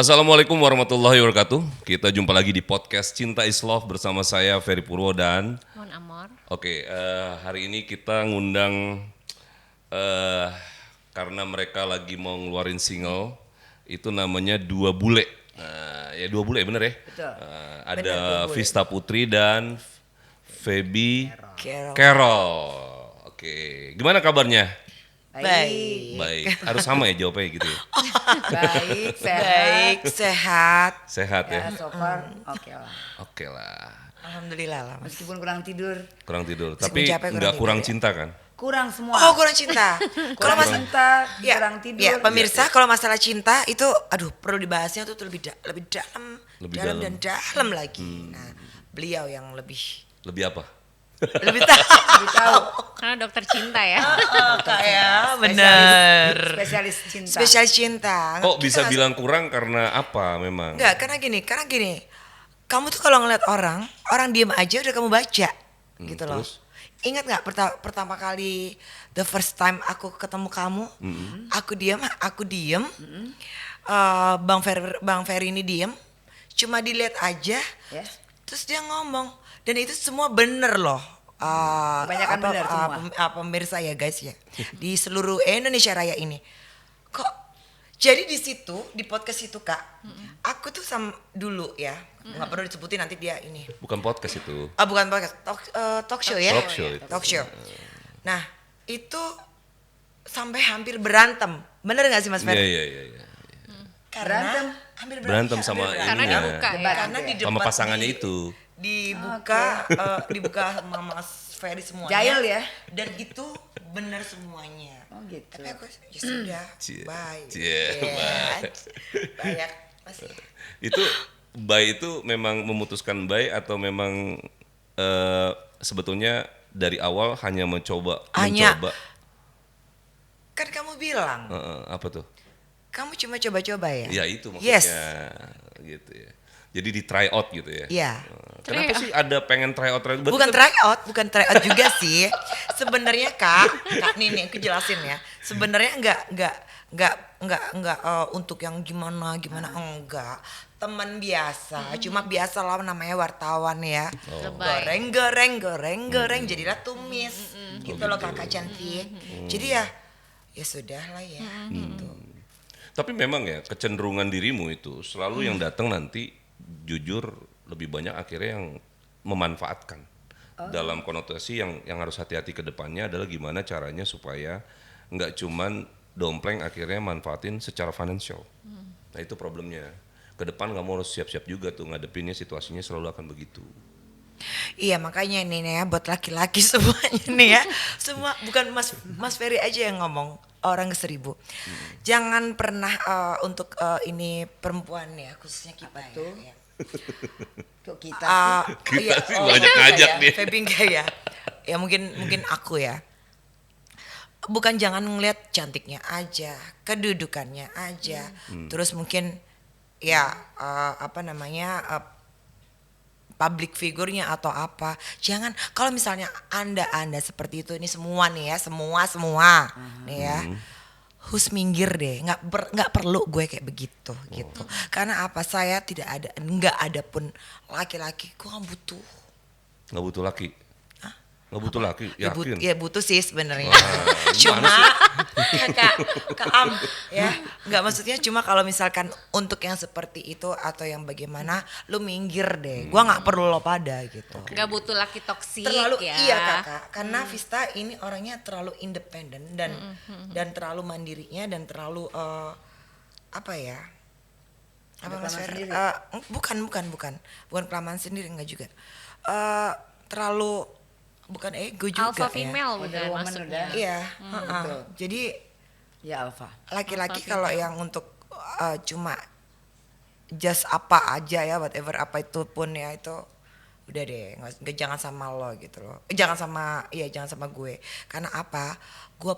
Assalamualaikum warahmatullahi wabarakatuh. Kita jumpa lagi di podcast Cinta is Love bersama saya Ferry Purwo dan Mon Amor. hari ini kita ngundang eh, karena mereka lagi mau ngeluarin single itu namanya Dua Bule. Nah, ya Dua Bule bener ya? Betul. Ada Bener, Dua Bule. Vista Putri dan Feby Carol. Carol. Oke, gimana kabarnya? Baik. Baik, harus sama ya jawabnya gitu ya? Baik, sehat. Baik, sehat. Sehat Ya, ya? so far oke lah. Oke lah, Alhamdulillah lah, Mas. Meskipun kurang tidur, kurang tidur. Masih Tapi mencapai kurang nggak kurang tidur ya? cinta kan? kurang semua. Oh, kurang cinta. Kalau kurang mas, cinta, ya, kurang tidur. ya, pemirsa, kalau masalah cinta itu, aduh, perlu dibahasnya tuh lebih dalam, Lebih dalam dalam. dan dalam lagi. Nah, beliau yang lebih Lebih apa? lebih tahu. Lebih tahu. Karena dokter cinta ya. Kayak bener. Spesialis cinta. Spesialis cinta. Kok Kita bisa nggak- bilang kurang karena apa memang? Enggak, karena gini. Kamu tuh kalau ngeliat orang diem aja udah kamu baca, gitu loh. Terus? Ingat nggak pertama kali the first time aku ketemu kamu, aku diem, Bang Ferry ini diem, cuma dilihat aja, Ya. terus dia ngomong, dan itu semua bener loh. Kebanyakan bener semua. Pemirsa ya guys ya, di seluruh Indonesia Raya ini, kok jadi di situ di podcast itu Kak, aku tuh dulu ya, nggak perlu disebutin nanti dia ini. Bukan podcast itu. Bukan podcast, talk show ya. Talk show itu. Talk show. Nah, itu sampai hampir berantem. Bener gak sih Mas Iya, Ferry? iya. Karena hampir Berantem iya, sama hampir Karena ininya. dibuka ya. Karena di Sama debat pasangannya itu. dibuka sama Mas Ferry semuanya. Jahil ya? Dan itu bener semuanya. Oh gitu. Tapi aku ya sudah, Cie. bye. Cie, bye. Banyak Mas. Itu Bay itu memang memutuskan Bay atau memang sebetulnya dari awal hanya mencoba? Kan kamu bilang, Apa tuh? kamu cuma coba-coba ya? Ya itu maksudnya. Yes. Gitu ya. Jadi di try out gitu ya. Iya. Kenapa sih ada pengen try out? Berarti Bukan kan- bukan try out juga sih. Sebenarnya Kak, nih aku jelasin ya. Sebenarnya enggak untuk yang gimana enggak. Teman biasa, cuma biasa lah namanya wartawan ya. Lebay. Goreng, jadilah tumis. Gitu loh Kakak cantik. Jadi ya sudah lah ya. Gitu. Tapi memang ya kecenderungan dirimu itu selalu yang datang nanti jujur lebih banyak akhirnya yang memanfaatkan. Dalam konotasi yang harus hati-hati ke depannya adalah gimana caranya supaya nggak cuman dompleng akhirnya manfaatin secara financial. Nah itu problemnya. Ke depan kamu harus siap-siap juga tuh ngadepinnya, situasinya selalu akan begitu. Iya makanya ini nih ya buat laki-laki semuanya nih ya. Semua bukan Mas Ferry aja yang ngomong, orang ke 1000. Jangan pernah untuk ini perempuan ya khususnya kita tuh? ya. Kok kita Kita sih oh, banyak enggak ngajak ya, dia. Feby enggak ya. Ya mungkin aku ya. Bukan jangan ngelihat cantiknya aja, kedudukannya aja. Terus mungkin ya public figurnya atau apa. Jangan kalau misalnya Anda seperti itu, ini semua nih ya, semua nih ya. Hus minggir deh, nggak perlu gue kayak begitu gitu. Karena apa? Saya nggak ada pun laki-laki, gue nggak butuh. Nggak butuh laki. Nggak butuh laki, yakin. Ya butuh sih sebenarnya. Wah, Cuma Kak Am ya, nggak maksudnya cuma kalau misalkan untuk yang seperti itu atau yang bagaimana, lu minggir deh. Gua nggak perlu lo pada gitu. Gak butuh laki toksik Terlalu ya. iya Kakak, karena Vista ini orangnya terlalu independen dan terlalu mandirinya dan terlalu apa ya? Apa Mas Ferry? Bukan kelamaan sendiri enggak juga. Terlalu bukan ego juga Alpha ya. female Wonder bukan Woman maksudnya. udah. Iya, betul. jadi Ya Alfa. laki-laki Alpha kalau yang untuk cuma just apa aja ya whatever apa itu pun ya itu udah deh nggak jangan sama lo gitu loh. Jangan sama gue. Karena apa? Lu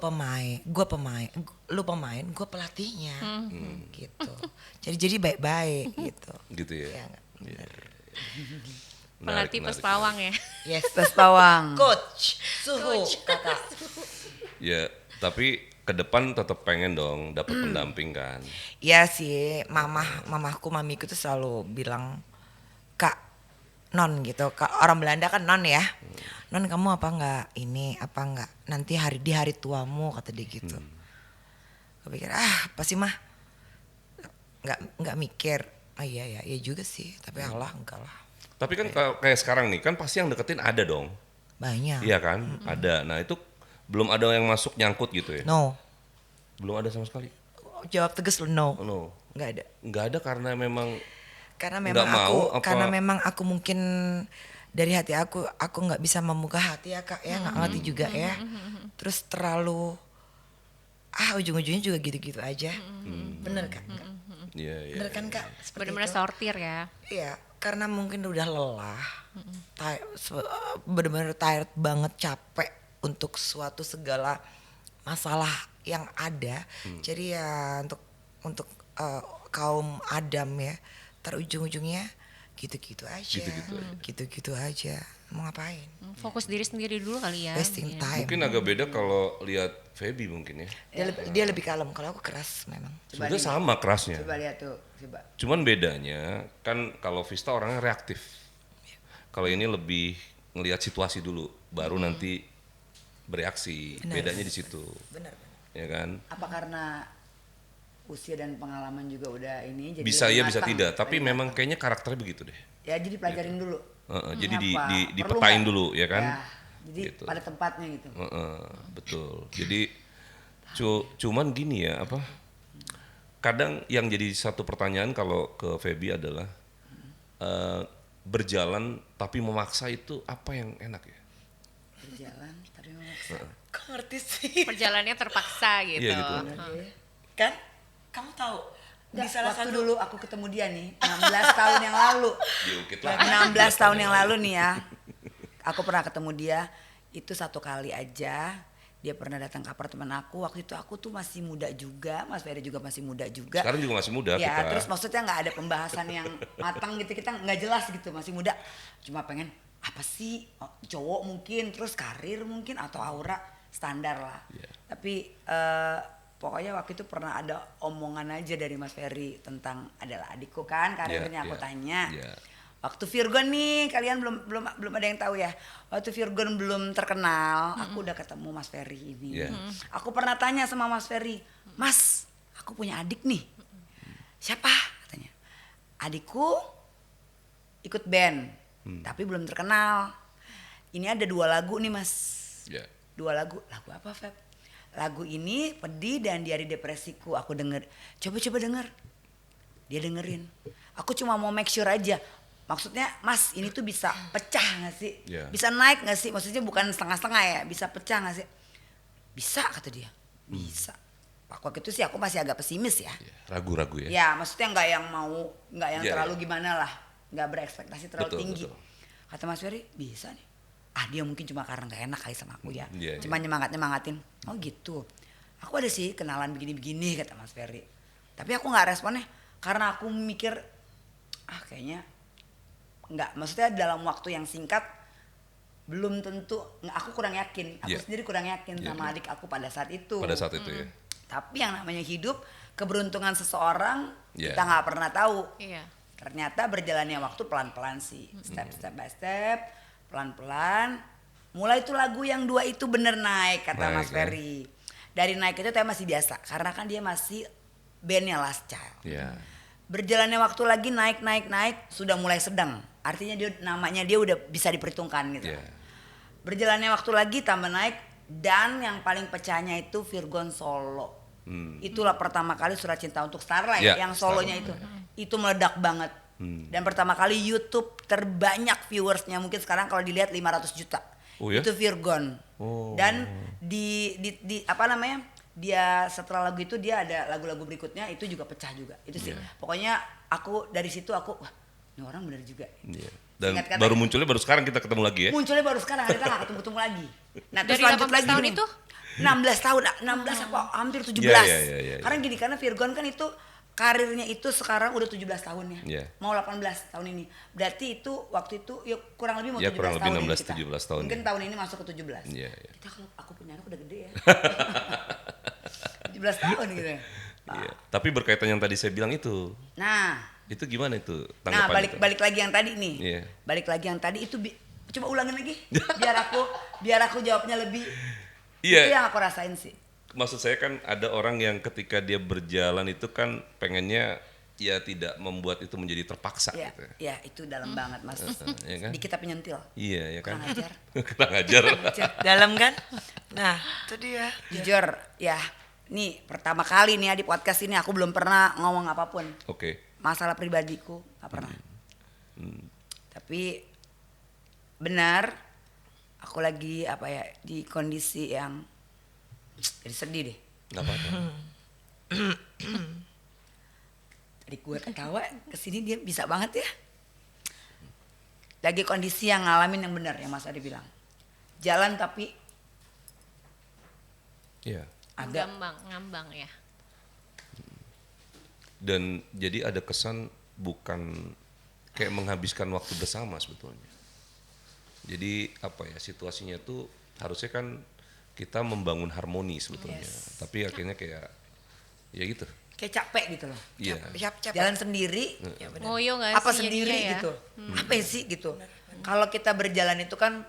pemain, gue pelatihnya. Gitu. Jadi baik-baik gitu. Gitu ya. Ya, nggak? Iya. Pelatih Menarik, Pespawang ya. Yes, Pes Pawang. coach, suhu, kakak. Ya, tapi ke depan tetap pengen dong dapat pendamping kan. Iya sih, mamiku tuh selalu bilang, Kak, Non gitu. Orang Belanda kan Non ya. Non, kamu apa enggak ini, apa enggak nanti di hari tuamu, kata dia gitu. Gue pikir pasti mah nggak mikir. Oh iya juga sih, tapi Allah enggak lah. Tapi kan kayak sekarang nih kan pasti yang deketin ada dong. Banyak. Iya kan? Ada. Nah, itu belum ada yang masuk nyangkut gitu ya. No. Belum ada sama sekali. Jawab tegas lu no. No. Nggak ada. Nggak ada karena memang Karena mau, karena memang aku mungkin dari hati aku nggak bisa membuka hati ya Kak ya, nggak ngerti juga ya. Terus terlalu ujung-ujungnya juga gitu-gitu aja. Bener Kak? Iya. Bener kan Kak? Seperti Benar-benar itu. sortir ya. Iya, karena mungkin udah lelah, bener-bener tired banget, capek untuk suatu segala masalah yang ada. Jadi ya untuk kaum Adam ya, ujung-ujungnya gitu-gitu aja. Gitu-gitu aja. Mau ngapain? Fokus diri sendiri dulu kali ya. Wasting Iya. time. Mungkin agak beda kalau lihat Feby mungkin ya. Dia lebih kalem, kalau aku keras memang. Sudah sama kerasnya. Coba lihat tuh, coba. Cuman bedanya kan kalau Vista orangnya reaktif. Kalau ini lebih ngelihat situasi dulu, baru nanti bereaksi. Benar. Bedanya di situ. Benar. Ya kan? Apa karena usia dan pengalaman juga udah ini jadi Bisa lebih ya bisa matang, tidak, tapi lebih memang matang. kayaknya karakternya begitu deh. Ya jadi pelajarin dulu. Jadi Apa? Perlu dipetain nggak? dulu ya kan? Ya, jadi Gitu. pada tempatnya gitu. Betul. Jadi cuman gini ya apa? Kadang yang jadi satu pertanyaan kalau ke Feby adalah berjalan tapi memaksa itu apa yang enak ya? Berjalan tapi memaksa. Kok ngerti sih? Perjalanannya terpaksa gitu. Iya gitu. Kan? Kamu tahu? Di salah Waktu satu dulu aku ketemu dia nih 16 tahun yang lalu. Diukit lah. 16 tahun yang lalu nih ya. Aku pernah ketemu dia itu satu kali aja. Dia pernah datang ke apartemen aku. Waktu itu aku tuh masih muda juga, Mas Ferry juga masih muda juga. Sekarang juga masih muda Ya, kita. terus maksudnya nggak ada pembahasan yang matang gitu, kita nggak jelas gitu, masih muda. Cuma pengen apa sih, cowok mungkin, terus karir mungkin atau aura standar lah. Yeah. Tapi pokoknya waktu itu pernah ada omongan aja dari Mas Ferry tentang adalah adikku kan karirnya, aku tanya. Yeah. Waktu Virgon nih, kalian belum ada yang tahu ya. Waktu Virgon belum terkenal, aku udah ketemu Mas Ferry ini. Yeah. Aku pernah tanya sama Mas Ferry, Mas, aku punya adik nih. Siapa? Katanya. Adikku ikut band, tapi belum terkenal. Ini ada 2 lagu nih Mas. Yeah. 2 lagu. Lagu apa Feb? Lagu ini Pedih dan Diari Depresiku. Aku denger. Coba denger. Dia dengerin. Aku cuma mau make sure aja. Maksudnya Mas ini tuh bisa pecah gak sih? Yeah. Bisa naik gak sih? Maksudnya bukan setengah-setengah ya. Bisa pecah gak sih? Bisa kata dia. Bisa. Waktu itu sih aku masih agak pesimis ya. Ragu-ragu ya. Ya maksudnya nggak yang Yeah, terlalu yeah. gimana lah. Nggak berekspektasi terlalu Betul, tinggi. betul. Kata Mas Ferry bisa nih. Dia mungkin cuma karena nggak enak kali sama aku ya. Yeah, Cuma nyemangatin. Oh gitu. Aku ada sih kenalan begini-begini kata Mas Ferry. Tapi aku nggak responnya karena aku mikir kayaknya nggak. Maksudnya dalam waktu yang singkat belum tentu. Aku kurang yakin. Aku Yeah. sendiri kurang yakin Yeah, sama yeah. adik aku pada saat itu. Pada saat itu ya. Tapi yang namanya hidup, keberuntungan seseorang Yeah. kita nggak pernah tahu. Iya. Ternyata berjalannya waktu pelan-pelan sih, step by step, pelan-pelan. Mulai itu lagu yang 2 itu bener naik kata Naik, Mas ya. Ferry. Dari naik itu saya masih biasa, karena kan dia masih bandnya Last Child. Ya. Berjalannya waktu lagi naik, sudah mulai sedang. Artinya namanya dia udah bisa diperhitungkan gitu. Ya. Berjalannya waktu lagi tambah naik, dan yang paling pecahnya itu Virgon solo. Itulah pertama kali Surat Cinta untuk Starlight Ya, yang solonya itu meledak banget. Dan pertama kali YouTube terbanyak viewersnya mungkin sekarang kalau dilihat 500 juta. Oh ya? Itu Virgon. Oh. Dan di apa namanya? Dia setelah lagu itu dia ada lagu-lagu berikutnya itu juga pecah juga. Itu sih. Pokoknya aku dari situ wah, ini orang bener juga. Iya. Dan Ingat kata- baru munculnya baru sekarang kita ketemu lagi ya. Munculnya baru sekarang, kita nggak ketemu lagi. Nah, terus Dari lanjut 18 lagi tahun nih. itu? 16 tahun, 16 apa hampir 17. Iya. Karena gini, karena Virgon kan itu karirnya itu sekarang udah 17 tahun ya. Iya. Mau 18 tahun ini. Berarti itu waktu itu ya kurang lebih mau Ya, 17 kurang lebih tahun 16, ini kita. 17 tahun Mungkin ya. tahun ini masuk ke 17. Iya. Kita kalau aku punya anak udah gede ya. 17 tahun gitu. Iya. Tapi berkaitan yang tadi saya bilang itu gimana itu Nah, tanggapan itu? balik lagi yang tadi nih. Iya. Balik lagi yang tadi itu coba ulangin lagi biar aku jawabnya lebih. Iya. Itu yang aku rasain sih. Maksud saya kan ada orang yang ketika dia berjalan itu kan pengennya ya tidak membuat itu menjadi terpaksa Iya, gitu. iya itu dalam banget Mas. Iya kan? Dikit tapi nyentil. Iya, ya kan. Kurang ajar. Kurang ajar. Dalam kan? Nah, itu dia. Jujur ya, nih pertama kali nih ya di podcast ini aku belum pernah ngomong apapun. Oke. Masalah pribadiku gak pernah. Tapi benar aku lagi apa ya di kondisi yang jadi sedih deh. Enggak apa-apa. Tadi gue ketawa kesini dia bisa banget ya. Lagi kondisi yang ngalamin yang benar yang Mas Adi bilang. Jalan tapi Iya. agak ngambang ya. Dan jadi ada kesan bukan kayak menghabiskan waktu bersama sebetulnya. Jadi apa ya situasinya tuh harusnya kan kita membangun harmoni sebetulnya. Tapi akhirnya kayak ya gitu. kayak capek gitu loh. Iya. Capek. Jalan sendiri, Ya, benar. Ngoyo nggak apa sih sendiri jadinya ya? gitu. Apa sih gitu. Kalau kita berjalan itu kan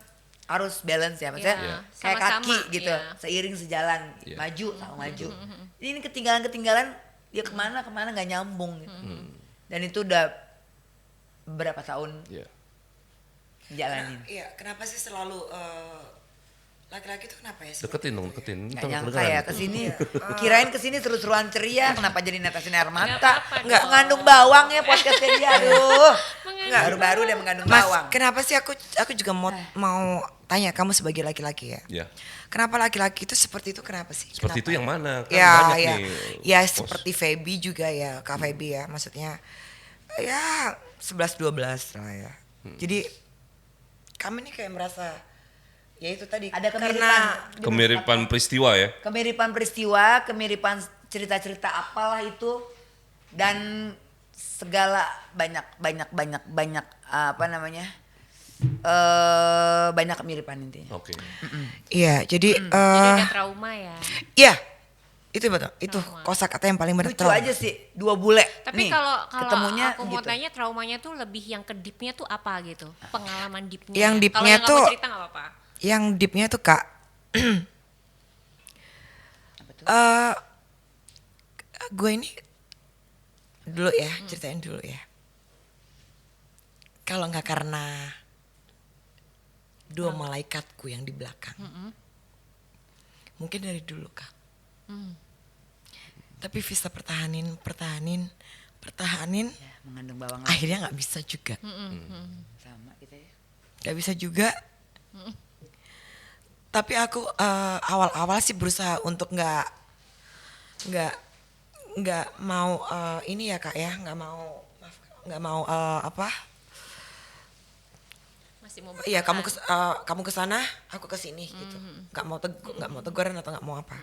harus balance ya, maksudnya Iya, kayak sama-sama, kaki gitu, iya. seiring sejalan, Iya. maju sama maju. Jadi ini ketinggalan dia kemana nggak nyambung gitu. Dan itu udah berapa tahun Iya. jalanin. Iya, kenapa sih selalu laki-laki itu kenapa ya? Deketin dong, deketin. Nggak Ntar nyangka kedengeran. ya kesini, kirain kesini seru-seruan ceria, kenapa jadi netesin air mata? apa-apa Nggak dong. mengandung bawang ya podcastnya dia, aduh. Baru-baru dia mengandung Mas, bawang. kenapa sih aku juga mau tanya kamu sebagai laki-laki ya? Ya. Kenapa laki-laki itu seperti itu kenapa sih? Seperti itu yang mana? Kan Ya, banyak ya, nih. ya Bos. seperti Feby juga ya, Kak Feby ya, maksudnya ya 11-12 lah ya. Jadi kami nih kayak merasa ya itu tadi Ada Kemiripan peristiwa ya. kemiripan peristiwa, kemiripan cerita-cerita apalah itu, dan segala banyak apa namanya, banyak kemiripan intinya. Oke. Iya, jadi Jadi ada trauma ya. iya itu betul, itu kosakata yang paling benar. Lucu aja sih, dua bule. Tapi nih, kalau ketemunya aku mau gitu. tanya traumanya tuh lebih yang ke deepnya tuh apa gitu? Pengalaman deepnya. Yang Kalau deepnya yang nggak tuh- mau cerita nggak apa-apa. Yang deepnya tuh Kak, gue ini dulu ya, ceritain dulu ya. Kalau nggak karena dua malaikatku yang di belakang, mungkin dari dulu Kak. Tapi Vista pertahanin, Ya, mengandung bawang lagi akhirnya nggak bisa juga. sama gitu ya. Gak bisa juga. Tapi aku awal-awal sih berusaha untuk nggak mau ini ya Kak ya, nggak mau apa? Masih mau Iya bertahan. kamu kesana, aku kesini gitu. Nggak mau teguran atau nggak mau apa.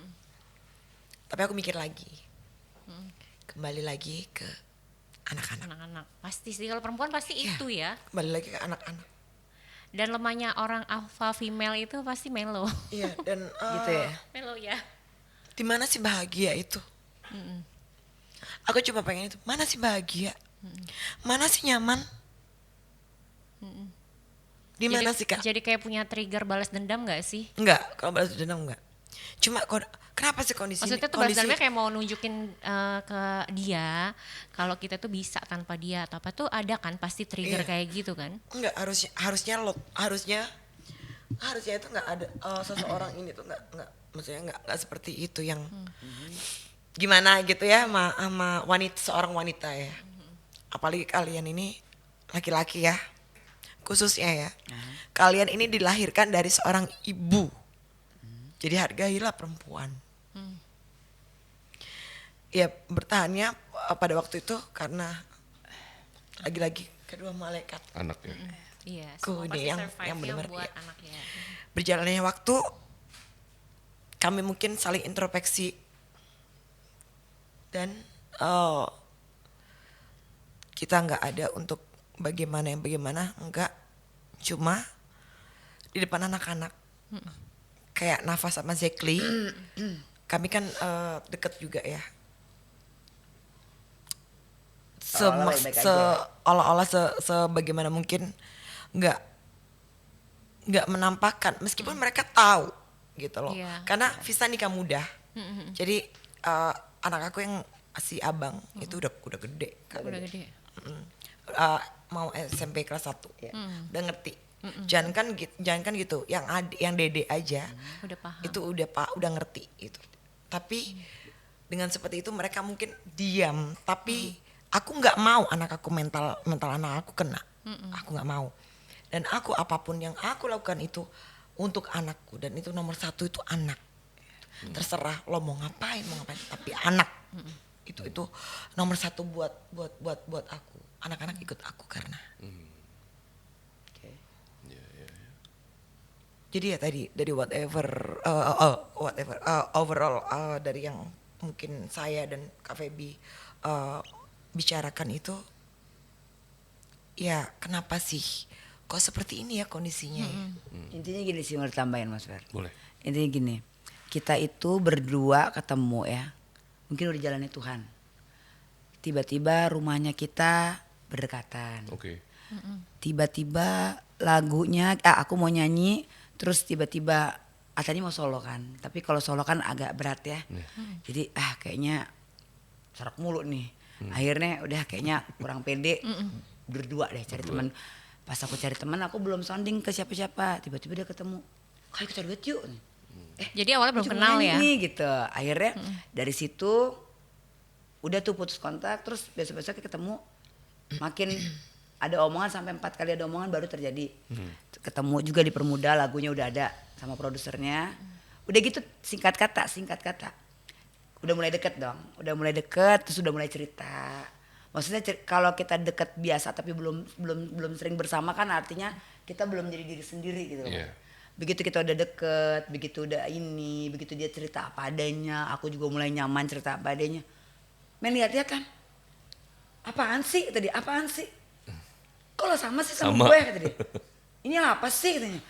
Tapi aku mikir lagi, kembali lagi ke anak-anak. Anak-anak. Pasti sih kalau perempuan pasti Iya. itu ya. Kembali lagi ke anak-anak. Dan lemahnya orang alpha female itu pasti melo. Iya dan Gitu ya. Melo ya. di mana sih bahagia itu? Aku cuma pengen itu. Mana sih bahagia? Mana sih nyaman? Di mana sih Kak? Jadi kayak punya trigger balas dendam gak sih? Enggak, kalau balas dendam enggak. Cuma kenapa sih kondisi Maksudnya tuh balas dendamnya kayak mau nunjukin ke dia kalau kita tuh bisa tanpa dia atau apa tuh ada kan pasti trigger Iya. kayak gitu kan? enggak harusnya itu enggak ada seseorang ini tuh enggak maksudnya enggak seperti itu yang gimana gitu ya sama seorang wanita ya. Apalagi kalian ini laki-laki ya. Khususnya ya. Kalian ini dilahirkan dari seorang ibu. Jadi hargailah perempuan. Ya bertahannya pada waktu itu karena lagi-lagi kedua malaikat. Anak ya. Iya, Ku semua ini pasti yang survive-nya benar-benar buat iya. anaknya. Berjalannya waktu kami mungkin saling introspeksi dan kita nggak ada untuk bagaimana enggak, cuma di depan anak-anak kayak Nafas sama Zekli kami kan deket juga ya. Seolah-olah baik-baik aja. Seolah-olah sebagaimana mungkin nggak menampakkan meskipun mereka tahu gitu loh. Iya. Karena Visa nikah muda. Jadi anak aku yang si abang itu udah gede kan. Udah gede. Mau SMP kelas 1. Iya. Udah ngerti. Jangan kan gitu. Yang dede aja Udah paham. itu udah ngerti itu. Tapi dengan seperti itu mereka mungkin diam, tapi aku nggak mau anak aku mental anak aku kena. Aku nggak mau. Dan aku apapun yang aku lakukan itu untuk anakku, dan itu nomor 1 itu anak. Terserah lo mau ngapain, tapi anak. Itu nomor 1 buat aku. Anak-anak ikut aku karena. Oke. Jadi ya tadi dari overall dari yang mungkin saya dan Kak Feby bicarakan itu, ya kenapa sih kok seperti ini ya kondisinya ya? Intinya gini sih, mau tambahin Mas Fer. Boleh. Intinya gini, kita itu berdua ketemu ya, mungkin udah jalannya Tuhan. Tiba-tiba rumahnya kita berdekatan. Oke. Tiba-tiba lagunya, aku mau nyanyi, terus tiba-tiba tadi mau solo kan. Tapi kalau solo kan agak berat ya. Jadi kayaknya serak mulu nih. Akhirnya udah kayaknya kurang pede, berdua deh cari teman. Pas aku cari teman, aku belum sounding ke siapa-siapa. Tiba-tiba dia ketemu, kayak kita duet yuk. Jadi awalnya belum Cuma kenal nyanyi ya. nih, gitu. Akhirnya dari situ udah tuh putus kontak, terus besok-besoknya ketemu. Makin ada omongan, sampai 4 kali ada omongan baru terjadi. Ketemu juga dipermudah, lagunya udah ada sama produsernya. Udah gitu singkat kata. Udah mulai deket dong. Udah mulai deket, terus udah mulai cerita. Maksudnya kalau kita deket biasa tapi belum sering bersama kan artinya kita belum jadi diri sendiri gitu loh. Iya. Begitu kita udah deket, begitu dia cerita apa adanya, aku juga mulai nyaman cerita apa adanya. Men lihat kan, apaan sih tadi? Apaan sih? Kok lo sama sih sama gue kata dia. Ini apa sih katanya?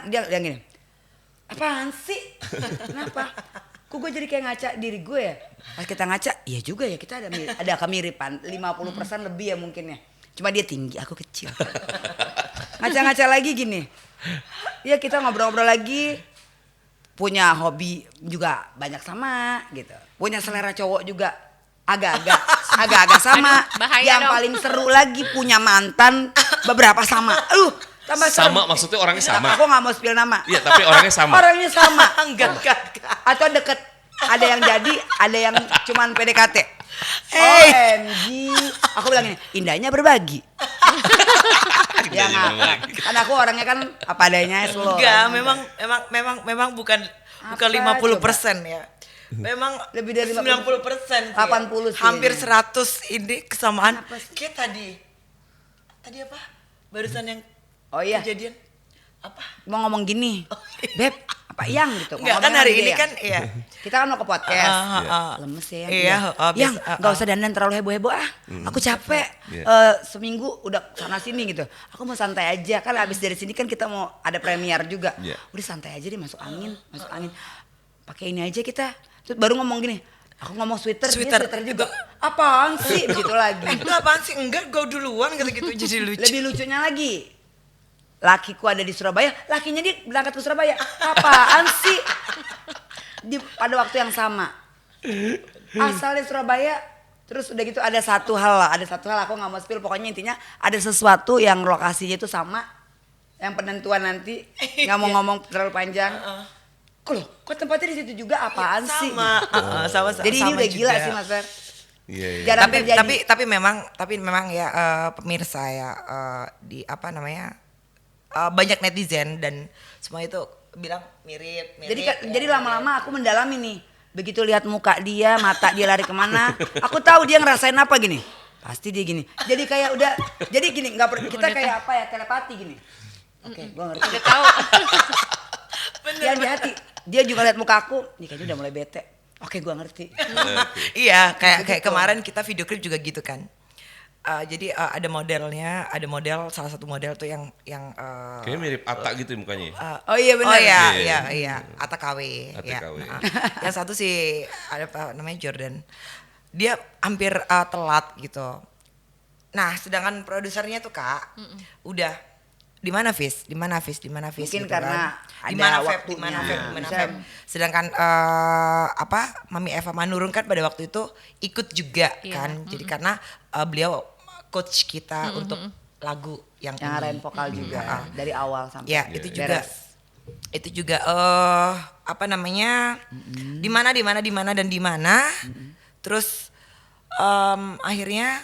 Dia gini, apaan sih? Kenapa? Kok gue jadi kayak ngaca diri gue ya? Pas kita ngaca, iya juga ya, kita ada kemiripan 50% lebih ya mungkin ya. Cuma dia tinggi, aku kecil. Ngaca-ngaca lagi gini. Ya kita ngobrol-ngobrol lagi. Punya hobi juga banyak sama gitu. Punya selera cowok juga agak-agak sama. Aduh, bahaya yang dong. paling seru lagi punya mantan beberapa sama. Tambah Sama, serem. maksudnya orangnya sama? Aku nggak mau spill nama. Iya, tapi orangnya sama. Orangnya sama. Enggak. Atau deket. Ada yang jadi, ada yang cuman PDKT. Hey. OMG. Aku bilang ini, indahnya berbagi. Ya Indahnya nggak. berbagi. Kan aku orangnya kan apa adanya slow. Enggak, memang bukan Apa 50% ya. Memang Lebih dari 90% sih ya. 80 sih. Hampir 100 ini kesamaan. Apa sih? Kayak tadi apa? Barusan yang Oh iya, kejadian apa? mau ngomong gini. Beb, apa yang gitu. Enggak kan Ngomongnya hari gitu ini ya. kan iya. Kita kan mau ke podcast. Lemes ya. Iya, habis, Yang nggak usah dandan terlalu heboh-heboh Aku capek. Iya. Seminggu udah sana sini gitu. Aku mau santai aja. Kan abis dari sini kan kita mau ada premier juga. Iya. Udah santai aja deh, masuk angin. Pakai ini aja kita. Terus baru ngomong gini. Aku ngomong sweater juga. Apaan sih? Begitu lagi. Itu apaan sih? Enggak, gue duluan gitu jadi lucu. Lebih lucunya lagi. Lakiku ada di Surabaya, lakinya dia berangkat ke Surabaya. Apaan sih? Pada waktu yang sama. Asalnya Surabaya, terus udah gitu ada satu hal aku nggak mau spill, pokoknya intinya ada sesuatu yang lokasinya itu sama, yang penentuan nanti nggak mau ngomong terlalu panjang. Kok tempatnya di situ juga, apaan sih? Sama. Jadi ini udah gila sih Mas Fer. Iya. Jarang terjadi. Tapi memang ya pemirsa ya di apa namanya banyak netizen dan semua itu bilang mirip. Jadi lama-lama aku mendalami nih. Begitu lihat muka dia, mata dia lari kemana, aku tahu dia ngerasain apa gini. Pasti dia gini. Jadi kayak udah, jadi gini, kita kayak apa ya, telepati gini. Oke, gua ngerti. Udah tahu. Dia di hati. Dia juga lihat muka aku, nih kayaknya udah mulai bete. Oke, gua ngerti. Iya, kayak kemarin kita video klip juga gitu kan. Jadi ada modelnya, ada model salah satu model tuh yang Kayaknya mirip Atta gitu mukanya. Oh iya benar. Oh iya, Iya. iya, Atta KW. Atta Ya. KW. Yang satu sih ada apa namanya Jordan. Dia hampir telat gitu. Nah, sedangkan produsernya tuh Kak, udah di mana Fis? Di mana Fis? Di mana Fis? Mungkin gitu karena kan. Di ada mana Feb? Di waktunya. mana Feb? Di mana Bisa- Feb? Sedangkan Mami Eva Manurung kan pada waktu itu ikut juga Iya. kan. Jadi karena beliau coach kita untuk lagu yang Yang ini. ngarahin vokal juga dari awal sampai Ya, Iya, itu iya. juga itu juga apa namanya? Di mana dan di mana. Terus akhirnya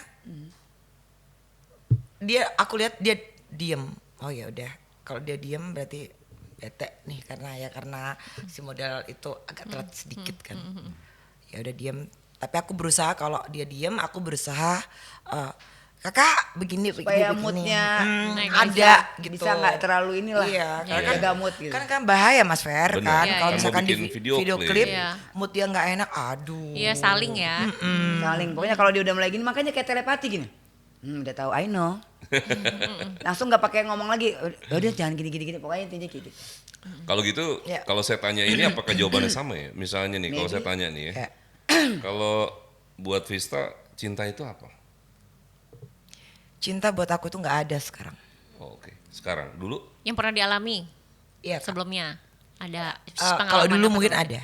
aku lihat dia diem. Oh ya udah, kalau dia diem berarti bete nih karena si model itu agak telat sedikit kan. Ya udah diem. Tapi aku berusaha kalau dia diem, aku berusaha kakak begini supaya begini. moodnya naik ada gitu. bisa nggak terlalu inilah. Iya, karena Iya. jaga mood gitu. Kan bahaya Mas Fer Bener. kan. Iya, Kalau iya. misalkan Kamu di bikin video video klip, Iya. mood dia nggak enak, aduh. Iya saling ya. Saling. Pokoknya kalau dia udah mulai gini makanya kayak telepati gini. Udah tahu I know. Langsung nggak pakai ngomong lagi. Udah jangan gini. Pokoknya intinya kayak gitu. Kalau gitu, Ya. kalau saya tanya ini apakah jawabannya sama ya? Misalnya nih, kalau Maybe. saya tanya nih ya, Ya. kalau buat Vista cinta itu apa? Cinta buat aku tuh nggak ada sekarang. Oh, oke, sekarang dulu Yang pernah dialami Iya. Kak. sebelumnya ada Kalau pengalaman dulu apa mungkin tuh? ada.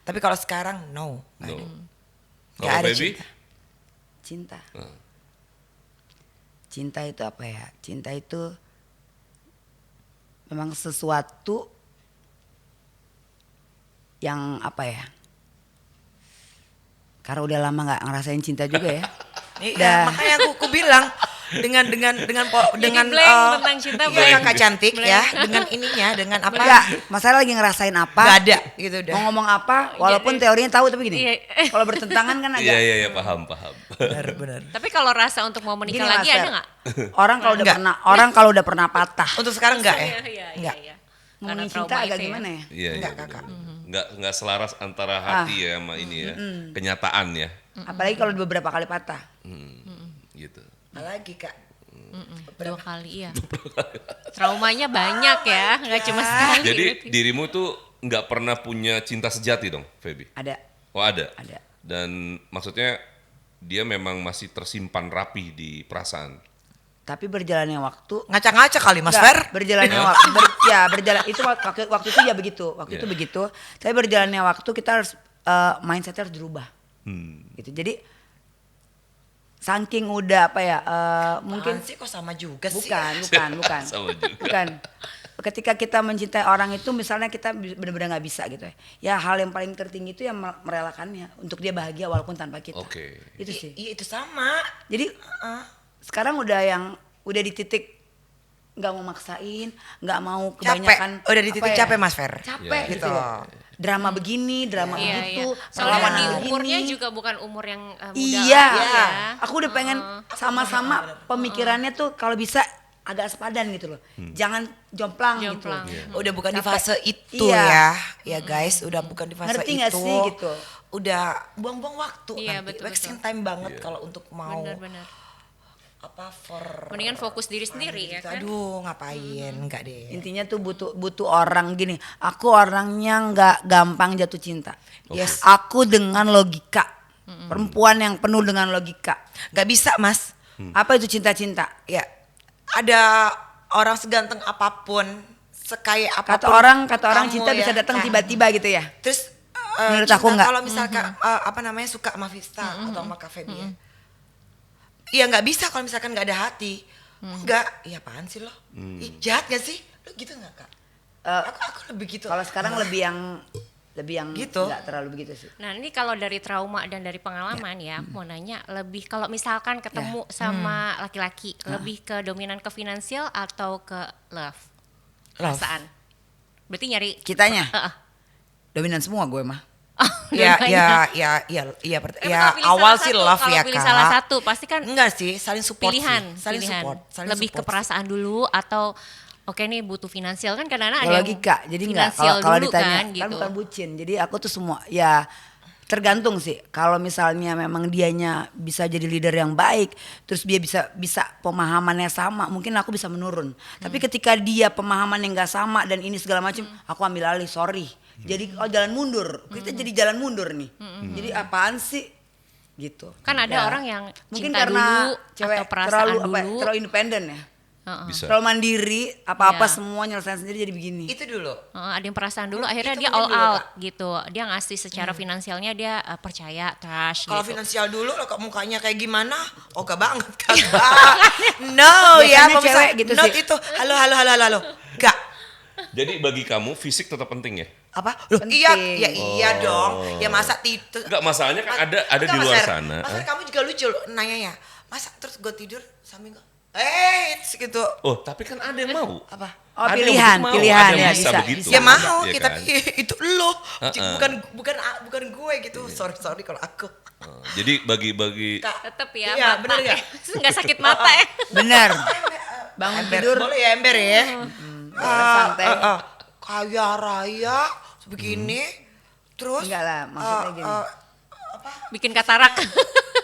Tapi kalau sekarang no. nggak no. ada. Kalau Nggak ada Feby? cinta. Cinta. Nah. Cinta itu apa ya? Cinta itu memang sesuatu yang apa ya? Karena udah lama nggak ngerasain cinta juga ya. Iya, Dah. makanya aku bilang dengan blank tentang cinta, iya, blank. kakak cantik Blank. ya, dengan ininya, dengan apa? Enggak, masalah lagi ngerasain apa? Nggak ada gitu udah. Mau ngomong apa? Walaupun teorinya tahu tapi gini. Iya. Kalau bertentangan kan agak. Iya, paham. Benar. Tapi kalau rasa untuk mau menikah Gini, lagi Mas ada Fer. nggak? Orang kalau udah pernah patah. Untuk sekarang enggak ya? Iya. Enggak. Ngomongin Karena cinta trauma agak itu ya. gimana ya? Iya, Enggak, iya, kakak. nggak selaras antara hati ya sama ini ya, kenyataan ya, Apalagi kalau beberapa kali patah. gitu. Apalagi kak. 2 kali iya. Traumanya banyak ya, nggak cuma sekali. Jadi berarti. dirimu tuh nggak pernah punya cinta sejati dong, Feby? Ada. Oh ada. Ada. Dan maksudnya dia memang masih tersimpan rapi di perasaan. Tapi berjalannya waktu Ngaca-ngaca kali Mas Enggak, Fer. berjalannya waktu berjalan itu waktu itu ya begitu. Waktu itu Iya. begitu. Tapi berjalannya waktu kita harus mindsetnya harus dirubah. Gitu. Jadi saking udah apa ya mungkin Apaan sih kok sama juga sih? bukan. Sama juga. Bukan. Ketika kita mencintai orang itu misalnya kita benar-benar nggak bisa gitu ya. Ya hal yang paling tertinggi itu yang merelakannya untuk dia bahagia walaupun tanpa kita. Oke. Itu sih. Iya itu sama. Jadi sekarang udah di titik nggak mau maksain, nggak mau kebanyakan. Capek. Udah di titik apa ya, capek Mas Fer. Capek Ya, gitu. gitu. Drama begini, drama Iya, begitu, iya. Soalnya perlawanan di begini. umurnya juga bukan umur yang muda Iya. lagi ya. Aku udah pengen sama-sama pemikirannya tuh kalau bisa agak sepadan gitu loh. Jangan jomplang, Jomplang. gitu. Udah bukan di Capek. fase itu Iya. ya guys, udah bukan di fase Ngerti itu. nggak sih gitu? Udah buang-buang waktu Iya, nanti, betul, wasting betul. time banget kalau untuk mau Benar-benar. apa for. Mendingan fokus diri sendiri ya gitu. kan. Aduh ngapain, enggak deh. Intinya tuh butuh orang gini. Aku orangnya nggak gampang jatuh cinta. Yes. Aku dengan logika. Perempuan yang penuh dengan logika. Nggak bisa Mas. Apa itu cinta-cinta? Ya ada orang seganteng apapun, sekaya apapun. Kata orang kamu cinta bisa ya, datang kan? tiba-tiba gitu ya. Terus Menurut cinta aku enggak. kalau misalkan apa namanya suka sama Vista atau sama Kak Feby ya. Iya nggak bisa kalau misalkan nggak ada hati. Enggak, iya apaan sih lo? Ih, jahat gak sih? Lo gitu nggak Kak? Aku lebih gitu. Kalau sekarang lebih yang Gitu. nggak terlalu begitu sih. Nah ini kalau dari trauma dan dari pengalaman ya, aku mau nanya lebih kalau misalkan ketemu sama laki-laki, lebih ke dominan ke finansial atau ke love? Perasaan. Berarti nyari Kitanya Heeh. dominan semua gue mah. Iya, Dua-duanya. iya, Tapi ya kalau pilih awal salah sih satu, love kalau ya pilih Kak. salah satu pasti kan Enggak sih, saling support pilihan, sih. Saling pilihan. support, saling Lebih ke support sih. perasaan dulu atau oke nih butuh finansial kan kadang-kadang ada Kalau yang logika, jadi nggak finansial kalau dulu ditanya kan kan gitu. bukan bucin. Jadi aku tuh semua ya tergantung sih. Kalau misalnya memang dianya bisa jadi leader yang baik, terus dia bisa pemahamannya sama, mungkin aku bisa menurun. Tapi ketika dia pemahaman yang nggak sama dan ini segala macam, aku ambil alih, sorry. Jadi jalan mundur. Kita jadi jalan mundur nih. Jadi apaan sih? Gitu. Kan ada Ya. orang yang mungkin cinta karena dulu cewek atau perasaan dulu. terlalu independen ya. Bisa. Terlalu mandiri, apa-apa Iya. semua nyelesain sendiri jadi begini. Itu dulu. Ada yang perasaan dulu, akhirnya Itu dia mungkin all dulu, out gitu. Dia ngasih secara finansialnya dia percaya, trust Kalau gitu. finansial dulu lo kok mukanya kayak gimana? Oke banget kagak. No ya, Biasanya pemirsa, cewek gitu not sih. itu. Halo. Gak. Jadi bagi kamu fisik tetap penting ya? Apa? Loh, Penting. iya dong. Ya masa tidur. Enggak, masalahnya kan ada di Enggak, Mas luar Fer. sana. Mas Fer, kamu juga lucu loh nanyanya. Masa terus gue tidur sambil gue gitu. Oh, tapi kan ada yang mau. Apa? Oh, Ada yang pilihan, begitu mau, pilihan ada yang ya, bisa bisa. begitu. Ya mau, Iya kita kan? itu lo. Uh-uh. Bukan gue gitu. Sorry kalau aku. Jadi bagi Tetep ya, Iya, mata. bener ya? Nggak sakit mata ya. Bener. Bangun Ember, tidur boleh ya ember ya. santai. Kaya raya begini. Terus Enggak lah, maksudnya gini. Bikin katarak.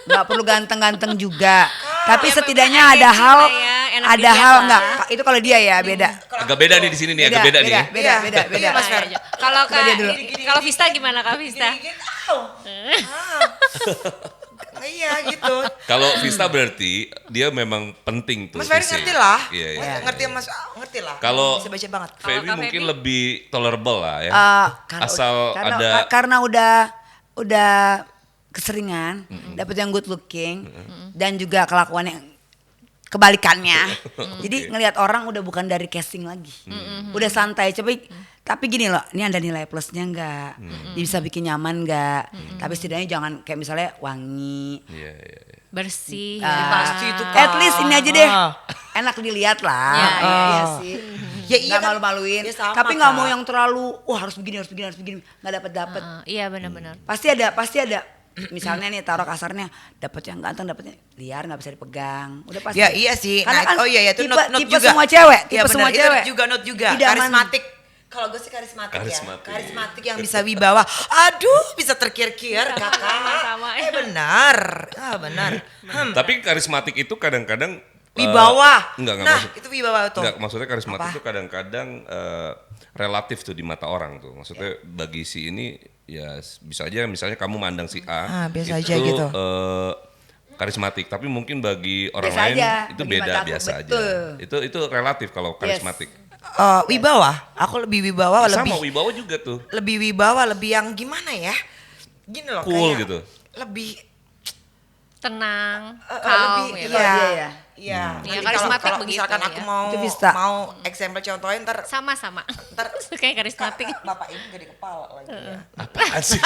Nggak perlu ganteng-ganteng juga. Tapi ya, setidaknya memang ada engaging hal, lah ya, enak ada dilihat hal lah. enggak. Itu kalau dia ya beda. agak beda nih di sini nih, agak beda nih. ya. Beda. Iya, Mas Fer. Kalau Coba dia dulu. kalau Vista gimana Kak Vista? Gini-gini, iya gitu. Kalau Vista berarti dia memang penting tuh. Mas Ferry fisik. ngerti lah. Iya, iya. Mas ngerti Mas ngerti lah. Kalau bisa baca banget. Feby Kak mungkin Feby? lebih tolerable lah ya. Karena karena udah keseringan dapet yang good looking dan juga kelakuan yang kebalikannya. Jadi ngelihat orang udah bukan dari casting lagi. Udah santai. Tapi gini loh, ini ada nilai plusnya enggak? Dia bisa bikin nyaman enggak? Tapi setidaknya jangan kayak misalnya wangi. Iya, iya, iya. Bersih. pasti itu, Kak. At least ini aja deh. Enak dilihat lah. Ya, Iya sih. Ya iya Nggak kan. malu-maluin. Ya sama, Tapi nggak Kak. mau yang terlalu, harus begini. Nggak dapet. Iya benar-benar. Pasti ada. Misalnya nih taruh kasarnya, dapet yang ganteng, dapetnya liar nggak bisa dipegang. Udah pasti. Ya iya sih. Karena kan itu tipe, not tipe juga. semua cewek, Iya, tipe semua benar, cewek. Itu juga not juga. Idaman. Karismatik. Kalau gue sih karismatik, Karismatik. ya. Karismatik yang bisa wibawa. Aduh, bisa terkir-kir kakak. sama. Benar. Benar. Tapi karismatik itu kadang-kadang Wibawa. Enggak Nah, maksud. itu wibawa tuh. Enggak, maksudnya karismatik Apa? itu kadang-kadang relatif tuh di mata orang tuh. Maksudnya bagi si ini ya bisa aja misalnya kamu mandang si A biasa itu aja gitu. karismatik, tapi mungkin bagi orang Biasa lain aja, itu bagi beda mata aku, biasa betul. aja. Itu relatif kalau karismatik. Wibawa. Aku lebih wibawa, Sama lebih wibawa juga tuh. lebih wibawa, lebih yang gimana ya? Gini loh Cool kayak gitu. Lebih Tenang, lebih calm Itu ya. dia ya. Iya. Ya, Nanti karismatik kalau begitu misalkan ya. aku mau Itu bisa. mau example contohin ntar Sama-sama. Kayak karismatik. Bapak ini gede kepala lagi ya. Apaan sih?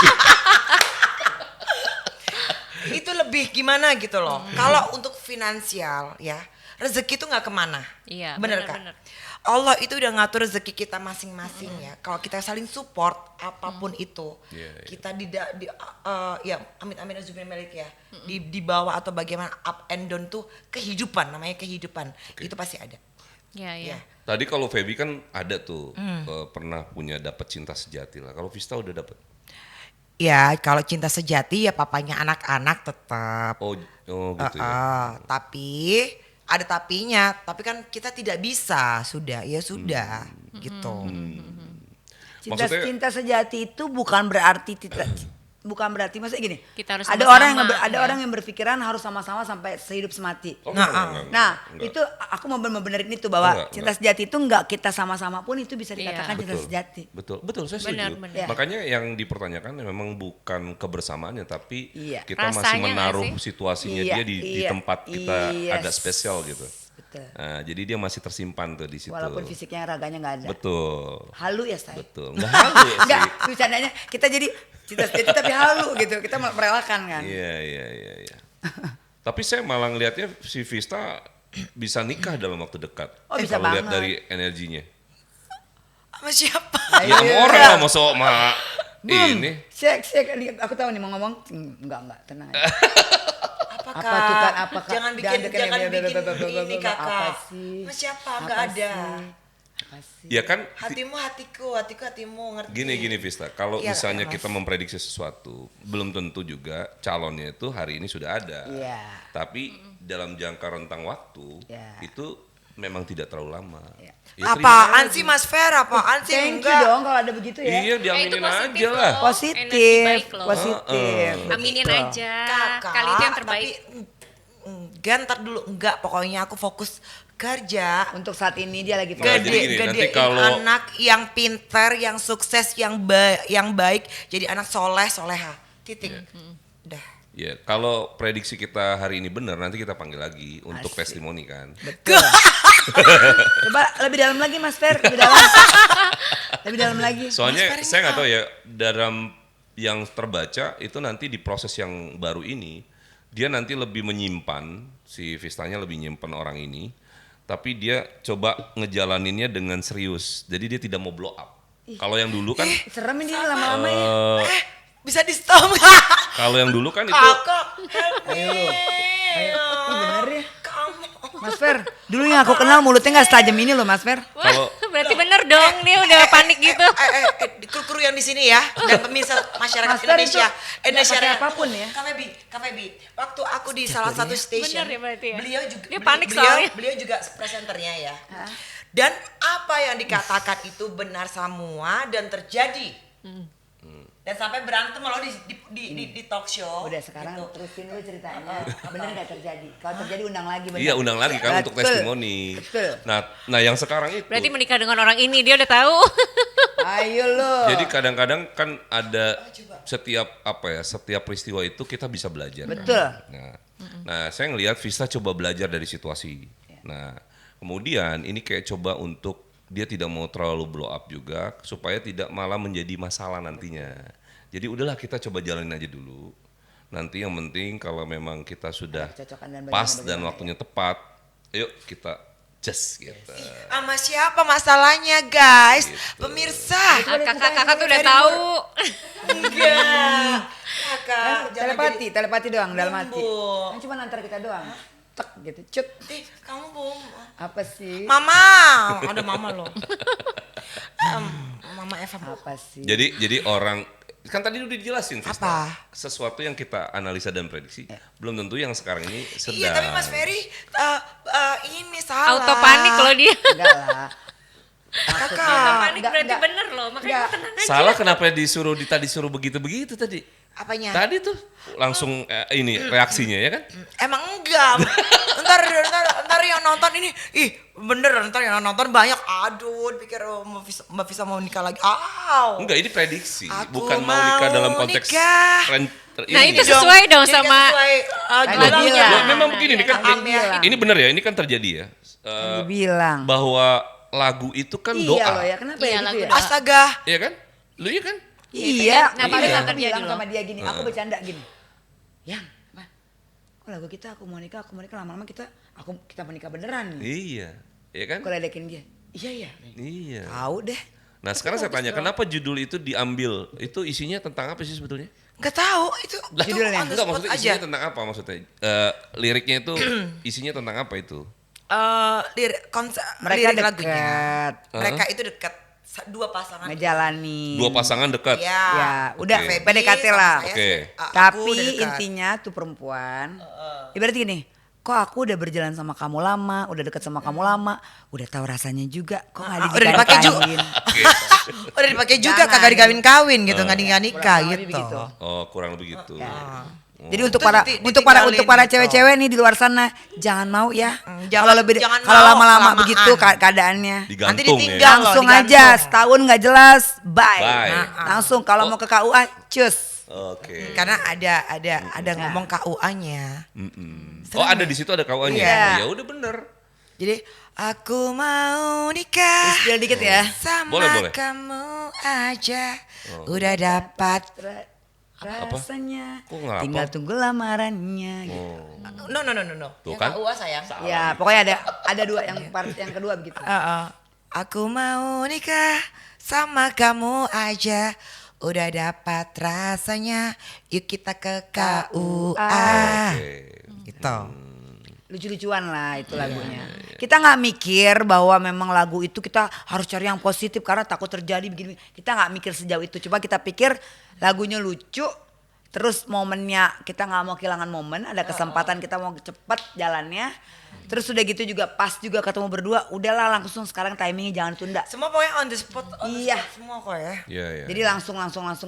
Itu lebih gimana gitu loh. Kalau untuk finansial ya, rezeki itu nggak kemana. Iya, Bener Kak. bener-bener. Allah itu udah ngatur rezeki kita masing-masing ya. Kalau kita saling support apapun itu, Iya, iya. kita ya amit-amit Azubillah ya, di bawah atau bagaimana up and down tuh kehidupan, namanya kehidupan. Oke. Itu pasti ada. Iya, iya. Ya. Tadi kalau Feby kan ada tuh pernah punya dapat cinta sejati lah. Kalau Vista udah dapat. Ya kalau cinta sejati ya papanya anak-anak tetap. Oh gitu ya. Tapi ada tapinya, tapi kan kita tidak bisa, sudah gitu. Cinta sejati itu bukan berarti maksudnya gini. Kita harus ada sama-sama, ada ya. orang yang berpikiran harus sama-sama sampai sehidup semati. Oh, Nah, enggak. Nah, Enggak. itu aku mau benerin itu bahwa Enggak, cinta sejati itu enggak kita sama-sama pun itu bisa dikatakan Iya. cinta sejati. Betul, saya setuju. Benar. Ya. Makanya yang dipertanyakan memang bukan kebersamaannya, tapi Iya. kita masih Rasanya nggak menaruh sih? situasinya Iya, dia di iya, tempat kita yes. agak spesial gitu. Betul. Nah, jadi dia masih tersimpan tuh di situ. Walaupun fisiknya raganya enggak ada. Betul, Halu ya, saya. betul. Nggak halu sih. Enggak, bercandanya kita jadi cinta sejati tapi halu gitu. Kita merelakan kan. Iya. Tapi saya malah ngelihatnya si Vista bisa nikah dalam waktu dekat. Oh, bisa kalau lihat banget. dari energinya. Sama siapa? Ya sama orang lah, masa sama ini. Cek, aku tahu nih mau ngomong. Enggak, tenang aja. Apa Apa tuh kan, apa, Kak? Jangan bikin Jangan ini apa kakak. sih? Sama siapa? Enggak Apa ada. sih? Makasih. Ya kan Hatimu hatiku, hatiku hatimu, ngerti? gini Vista, kalau Iya, misalnya Mas. kita memprediksi sesuatu, belum tentu juga calonnya itu hari ini sudah ada. Iya. Tapi dalam jangka rentang waktu Iya. itu memang tidak terlalu lama. Iya. Ya, terima Apaan aja. sih Mas Fer? Apaan sih? Thank you Enggak. dong kalau ada begitu ya. Iya, itu diaminin positif aja lah. loh. Energi Positif, baik loh. positif. Aminin betul. aja. Kakak, Kali itu yang terbaik. Tapi enggak, ntar dulu enggak. Pokoknya aku fokus kerja. Untuk saat ini dia lagi Nah, fokus. jadi gini, nanti Gedein kalau- anak yang pintar, yang sukses, yang baik, jadi anak soleh, soleha. Titik. Udah. Ya, kalau prediksi kita hari ini benar, nanti kita panggil lagi untuk Asik. testimoni kan. Betul. Coba lebih dalam lagi Mas Fer, lebih dalam. Lebih dalam lagi. Soalnya Mas Ferry saya nggak tahu ya, dalam yang terbaca itu nanti di proses yang baru ini, dia nanti lebih menyimpan, si Vistanya lebih nyimpan orang ini, tapi dia coba ngejalaninnya dengan serius. Jadi dia tidak mau blow up. Kalau yang dulu kan, Serem ini lama-lama ya. Bisa di stop. kalau yang dulu kan itu Kakak, Ayo lu. Ayo. Ih, bener ya. kamu. Mas Fer, dulu yang aku kenal mulutnya nggak setajam ini loh Mas Fer. Wah, Kalau- berarti bener dong nih udah panik gitu. Kru-kru yang di sini ya dan pemirsa masyarakat Mas Fer Indonesia. itu nggak pakai apapun ya. Kak Febi, waktu aku di salah satu station, Bener ya berarti ya? beliau juga Dia panik beliau, soalnya. beliau juga presenternya ya. Dan apa yang dikatakan itu benar semua dan terjadi. Dan sampai berantem loh di talk show. Udah sekarang gitu. terusin dulu ceritanya. Bener nggak terjadi? Kalau terjadi undang lagi bener. iya undang lagi kan untuk Betul. testimoni. Betul. Nah yang sekarang itu. Berarti menikah dengan orang ini dia udah tahu. Ayo lo. Jadi kadang-kadang kan ada setiap peristiwa itu kita bisa belajar. kan. Betul. Nah, saya ngelihat Vista coba belajar dari situasi. Nah, kemudian ini kayak coba untuk dia tidak mau terlalu blow up juga supaya tidak malah menjadi masalah nantinya. Jadi udahlah kita coba jalanin aja dulu. Nanti yang penting kalau memang kita sudah kecocokan dan pas bagaimana dan waktunya tepat, yuk kita just gitu. Sama siapa masalahnya guys? Pemirsa. Kakak-kakak tuh udah tahu. Enggak. Kakak, jangan Telepati doang dalam hati. Bumbu. Kan cuma antar kita doang. Tek gitu, cut. kamu belum. Apa sih? Mama, ada mama loh. Mama Eva. Apa sih? Jadi orang kan tadi udah dijelasin Vista. Apa? Sesuatu yang kita analisa dan prediksi belum tentu yang sekarang ini sedang. Iya tapi Mas Ferry ini salah. Auto panik loh dia. Enggak lah. Kakak. Panik berarti enggak. bener loh. Makanya Enggak. tenang aja. Salah kenapa disuruh begitu-begitu tadi? Apanya? Tadi tuh langsung ini reaksinya ya kan? Emang enggak. ntar yang nonton ini, bener ntar yang nonton banyak. Aduh, pikir Mbak Visa mau nikah lagi. Enggak, ini prediksi, Aku bukan mau nikah mau dalam konteks nikah. Nah, ini. itu sesuai dong Jadi kan sama sesuai, lagunya. Loh, memang begini nih kan, Kan bilang. ini benar ya, ini kan terjadi ya. Dibilang. Bahwa lagu itu kan Iya doa, loh ya, kenapa Iya, ya gitu lagu ya? doa. Astaga. iya kan? Lu iya kan? Iya, Nah, kemarin iya. aku Terjadi bilang loh. sama dia gini, aku bercanda gini. Yang, kok lagu kita aku mau nikah lama-lama kita menikah beneran nih. Iya, iya kan? Aku ledekin dia. Iya ya. Iya. Tahu deh. Nah sekarang saya tanya, kenapa judul itu diambil? Itu isinya tentang apa sih sebetulnya? Enggak tahu itu Lah, Judulnya? on the enggak, spot maksudnya aja. isinya tentang apa maksudnya? Liriknya itu isinya tentang apa itu? Mereka lirik lagunya. dekat, Mereka itu dekat dua pasangan. ngejalanin. Dua pasangan dekat. Ya, Ya, udah Oke. PDKT lah. Oke. Tapi intinya tuh perempuan, ibarat gini, kok aku udah berjalan sama kamu lama, udah deket sama kamu lama, udah tahu rasanya juga, kok nggak udah dipakai juga. dinikahin? Udah dipakai juga Jangan. kagak dikawin-kawin gitu, nggak nikah Kurang lebih gitu. begitu. Oh kurang lebih gitu. Jadi untuk Terus para ditinggalin untuk para gitu. cewek-cewek nih di luar sana, jangan mau ya. jangan- Kalau lebih jangan kalau mau lama-lama kelamaan. begitu keadaannya. Digantung Nanti ya. ditinggal. Langsung loh, aja, digantung. setahun nggak jelas, bye. Bye. Langsung kalau mau ke KUA, cus. Oke. Karena ada ngomong KUA-nya. Oh ada di situ ada kawannya. Iya. Ya udah bener. Jadi aku mau nikah Spill dikit ya. sama Boleh. kamu aja. Udah dapat. Rasanya Kok nggak apa? tinggal tunggu lamarannya gitu. No. Tuh Yang kan? KUA sayang. Ya, pokoknya ada dua yang part yang kedua begitu. Aku mau nikah sama kamu aja. Udah dapat rasanya. Yuk kita ke KUA. Oke. Gitu. lucu-lucuan lah itu lagunya. Kita nggak mikir bahwa memang lagu itu kita harus cari yang positif karena takut terjadi begini. Kita nggak mikir sejauh itu. Coba kita pikir lagunya lucu, terus momennya kita nggak mau kehilangan momen. Ada kesempatan kita mau cepet jalannya. Terus udah gitu juga pas juga ketemu berdua. Udahlah langsung sekarang timingnya jangan tunda. Semua pokoknya on the spot Iya. semua kok ya. Iya, iya. Jadi langsung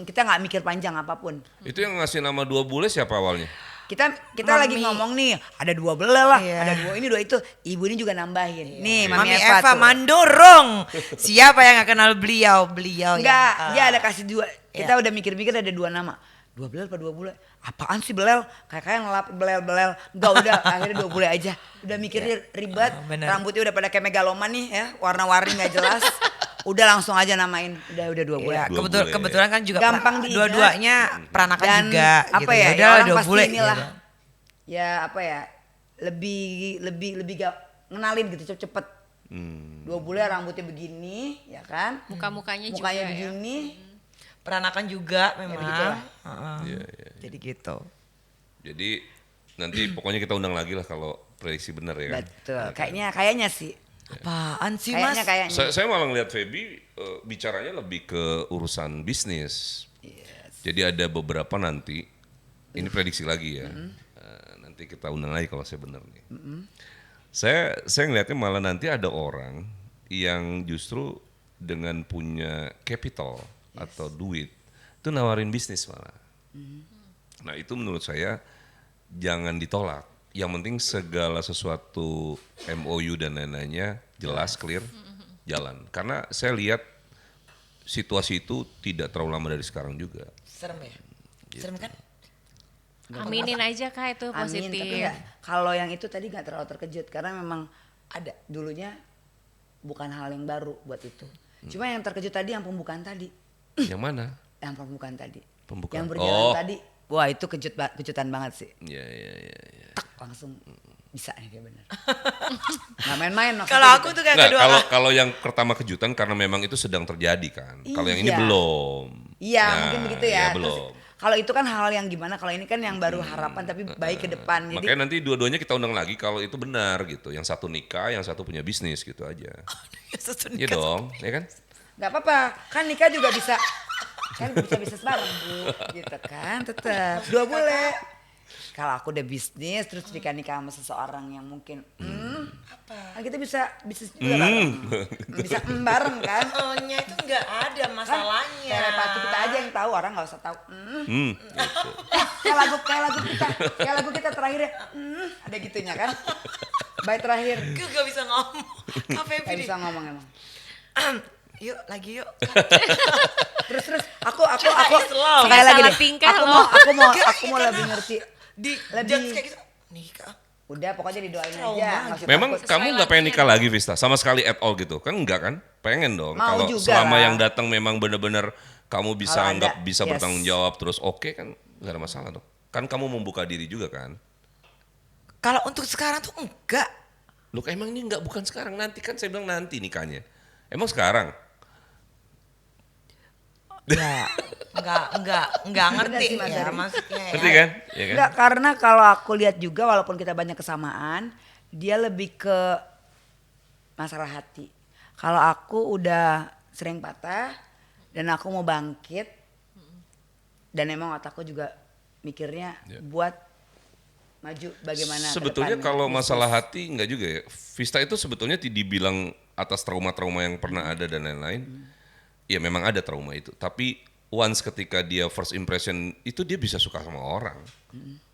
kita nggak mikir panjang apapun. Itu yang ngasih nama Dua Bule siapa awalnya? Kita Mami. lagi ngomong nih, ada 2 belel lah, Iya. ada 2 ini 2 itu. Ibu ini juga nambahin. Nih, Mami Mami Eva tuh. mandorong. Siapa yang gak kenal beliau? Beliau Enggak, yang, dia ada kasih 2. Kita Iya. udah mikir-mikir ada 2 nama. 2 belel apa 2 bule? Apaan sih belel? Kayak ngelap belel-belel. Enggak udah, akhirnya 2 bule aja. Udah mikirnya ribet, bener. rambutnya udah pada kayak megaloman nih ya, warna-warni nggak jelas. Udah langsung aja namain. Udah 2 bule. Iya, Dua kebetulan, bule. kebetulan kan juga Gampang diingat. dua-duanya peranakan Dan juga apa gitu. ya? Udah Orang dua pasti bule inilah. gitu. Ya apa ya? Lebih gak ngenalin gitu cepet-cepet. 2 bule rambutnya begini, ya kan? Muka-mukanya juga Mukanya ya. begini. Peranakan juga memang. begitulah. Heeh. Iya, iya. Jadi gitu. Jadi nanti pokoknya kita undang lagi lah kalau prediksi benar ya kan. Betul. Kayaknya sih. Apaan sih mas? Kayaknya. Saya malah ngeliat Feby bicaranya lebih ke urusan bisnis. Jadi ada beberapa nanti, ini prediksi lagi ya. Nanti kita undang lagi kalau saya benar nih. Saya ngelihatnya malah nanti ada orang yang justru dengan punya capital atau duit itu nawarin bisnis malah. Nah itu menurut saya jangan ditolak. Yang penting segala sesuatu MOU dan lain-lainnya jelas, clear, jalan. Karena saya lihat situasi itu tidak terlalu lama dari sekarang juga. Serem ya? Serem kan? Aminin aja Kak itu Amin. positif. Tapi nggak, kalau yang itu tadi nggak terlalu terkejut karena memang ada dulunya bukan hal yang baru buat itu. Cuma yang terkejut tadi yang pembukaan tadi. Yang mana? Yang pembukaan tadi. Pembukaan. Yang berjalan Oh. tadi. Wah itu kejutan banget sih. Iya, iya, iya. Tak langsung bisa nih kayak bener. Nggak main-main. maksudnya Kalau gitu. aku tuh kayak Nggak, kedua kalau yang pertama kejutan karena memang itu sedang terjadi kan. Kalau yang ini Iya. belum. Iya Nah, mungkin begitu ya. iya, Terus, belum. kalau itu kan hal yang gimana? Kalau ini kan yang baru harapan tapi baik ke depan. Jadi Makanya nanti dua-duanya kita undang lagi kalau itu benar gitu. Yang satu nikah, yang satu punya bisnis gitu aja. Iya dong, ya kan? nggak apa-apa. Kan nikah juga bisa kan bisa bisnis bareng bu, gitu kan? Tetap 2 bule. Kalau aku udah bisnis terus nikah sama seseorang yang mungkin kan kita bisa bisnis juga bareng. Bisa bareng kan? Oh-nya itu nggak ada Kan masalahnya. telepati kita aja yang tahu, orang nggak usah tahu. Gitu. Kayak lagu kita terakhir ya. Ada gitunya kan? Bait terakhir. Gue gak bisa ngomong. Apa Gak ini? bisa ngomong emang. Yuk lagi yuk. Terus aku Islam. sekali lagi Salah deh. tingkah Aku loh. mau Enggak, aku mau karena lebih ngerti. Di Lebih- judge kayak gitu. Nikah. Udah pokoknya didoain Trauma aja. nggak usah Memang takut. kamu nggak pengen nikah lagi Vista sama sekali at all gitu kan? Enggak kan? Pengen dong. Mau Kalau juga selama lah. yang datang memang benar-benar kamu bisa Kalau ada, anggap bisa yes. bertanggung jawab terus oke kan nggak ada masalah dong. Kan kamu membuka diri juga kan? Kalau untuk sekarang tuh enggak. Loh emang ini nggak bukan sekarang nanti kan saya bilang nanti nikahnya. Emang sekarang? Ya, enggak ngerti sih, Mas ya Ari. maksudnya ya. Ngerti kan? Ya kan? Enggak, karena kalau aku lihat juga walaupun kita banyak kesamaan, dia lebih ke masalah hati. Kalau aku udah sering patah dan aku mau bangkit dan emang otakku juga mikirnya Ya. buat maju bagaimana ke Sebetulnya depannya, kalau bisnis. masalah hati nggak juga ya. Vista itu sebetulnya dibilang atas trauma-trauma yang pernah ada dan lain-lain. Ya memang ada trauma itu. Tapi once ketika dia first impression itu dia bisa suka sama orang.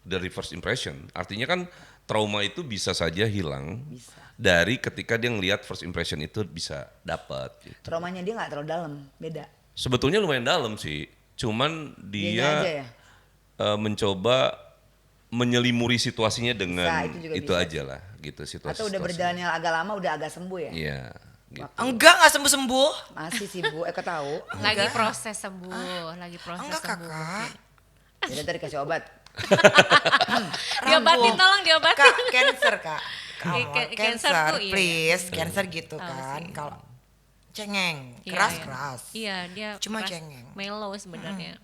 Dari first impression. Artinya kan trauma itu bisa saja hilang. Bisa. Dari ketika dia ngelihat first impression itu bisa dapat. Gitu. Traumanya dia nggak terlalu dalam, beda. Sebetulnya lumayan dalam sih. Cuman Dianya aja dia ya? mencoba menyelimuri situasinya dengan itu juga itu bisa. aja lah gitu situasi. Atau udah berjalannya agak lama udah agak sembuh ya? Iya. Gitu. Enggak sembuh-sembuh. Masih sih Bu, Eko tahu. Lagi proses sembuh, lagi proses Enggak sembuh. kakak. Jadi tadi kasih obat. Diobatin, tolong diobatin. Kak, cancer kak. Come on, Cancer cancer, tuh, iya. please, cancer gitu Tahu kan. sih. Kalau cengeng, Iya, keras-keras. Iya, dia Cuma keras, cengeng. mellow sebenarnya.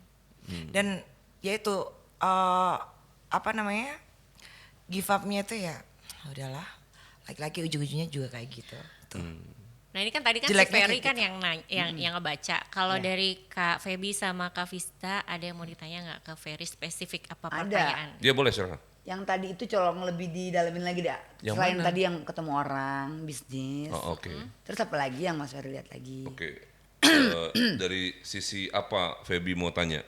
Dan ya itu apa namanya, give up-nya itu ya udahlah. Laki-laki ujung-ujungnya juga kayak gitu. Tuh. Nah ini kan tadi kan si Jeleknya Ferry kayak kan yang ngebaca. Kalau Iya. dari Kak Feby sama Kak Vista ada yang mau ditanya nggak ke Ferry spesifik apa Ada. pertanyaan? Dia boleh silakan. Yang tadi itu colong lebih didalamin lagi dah. Yang Selain mana? tadi yang ketemu orang, bisnis. Oh, oke. Terus apa lagi yang Mas Ferry lihat lagi? Oke. Dari sisi apa Feby mau tanya?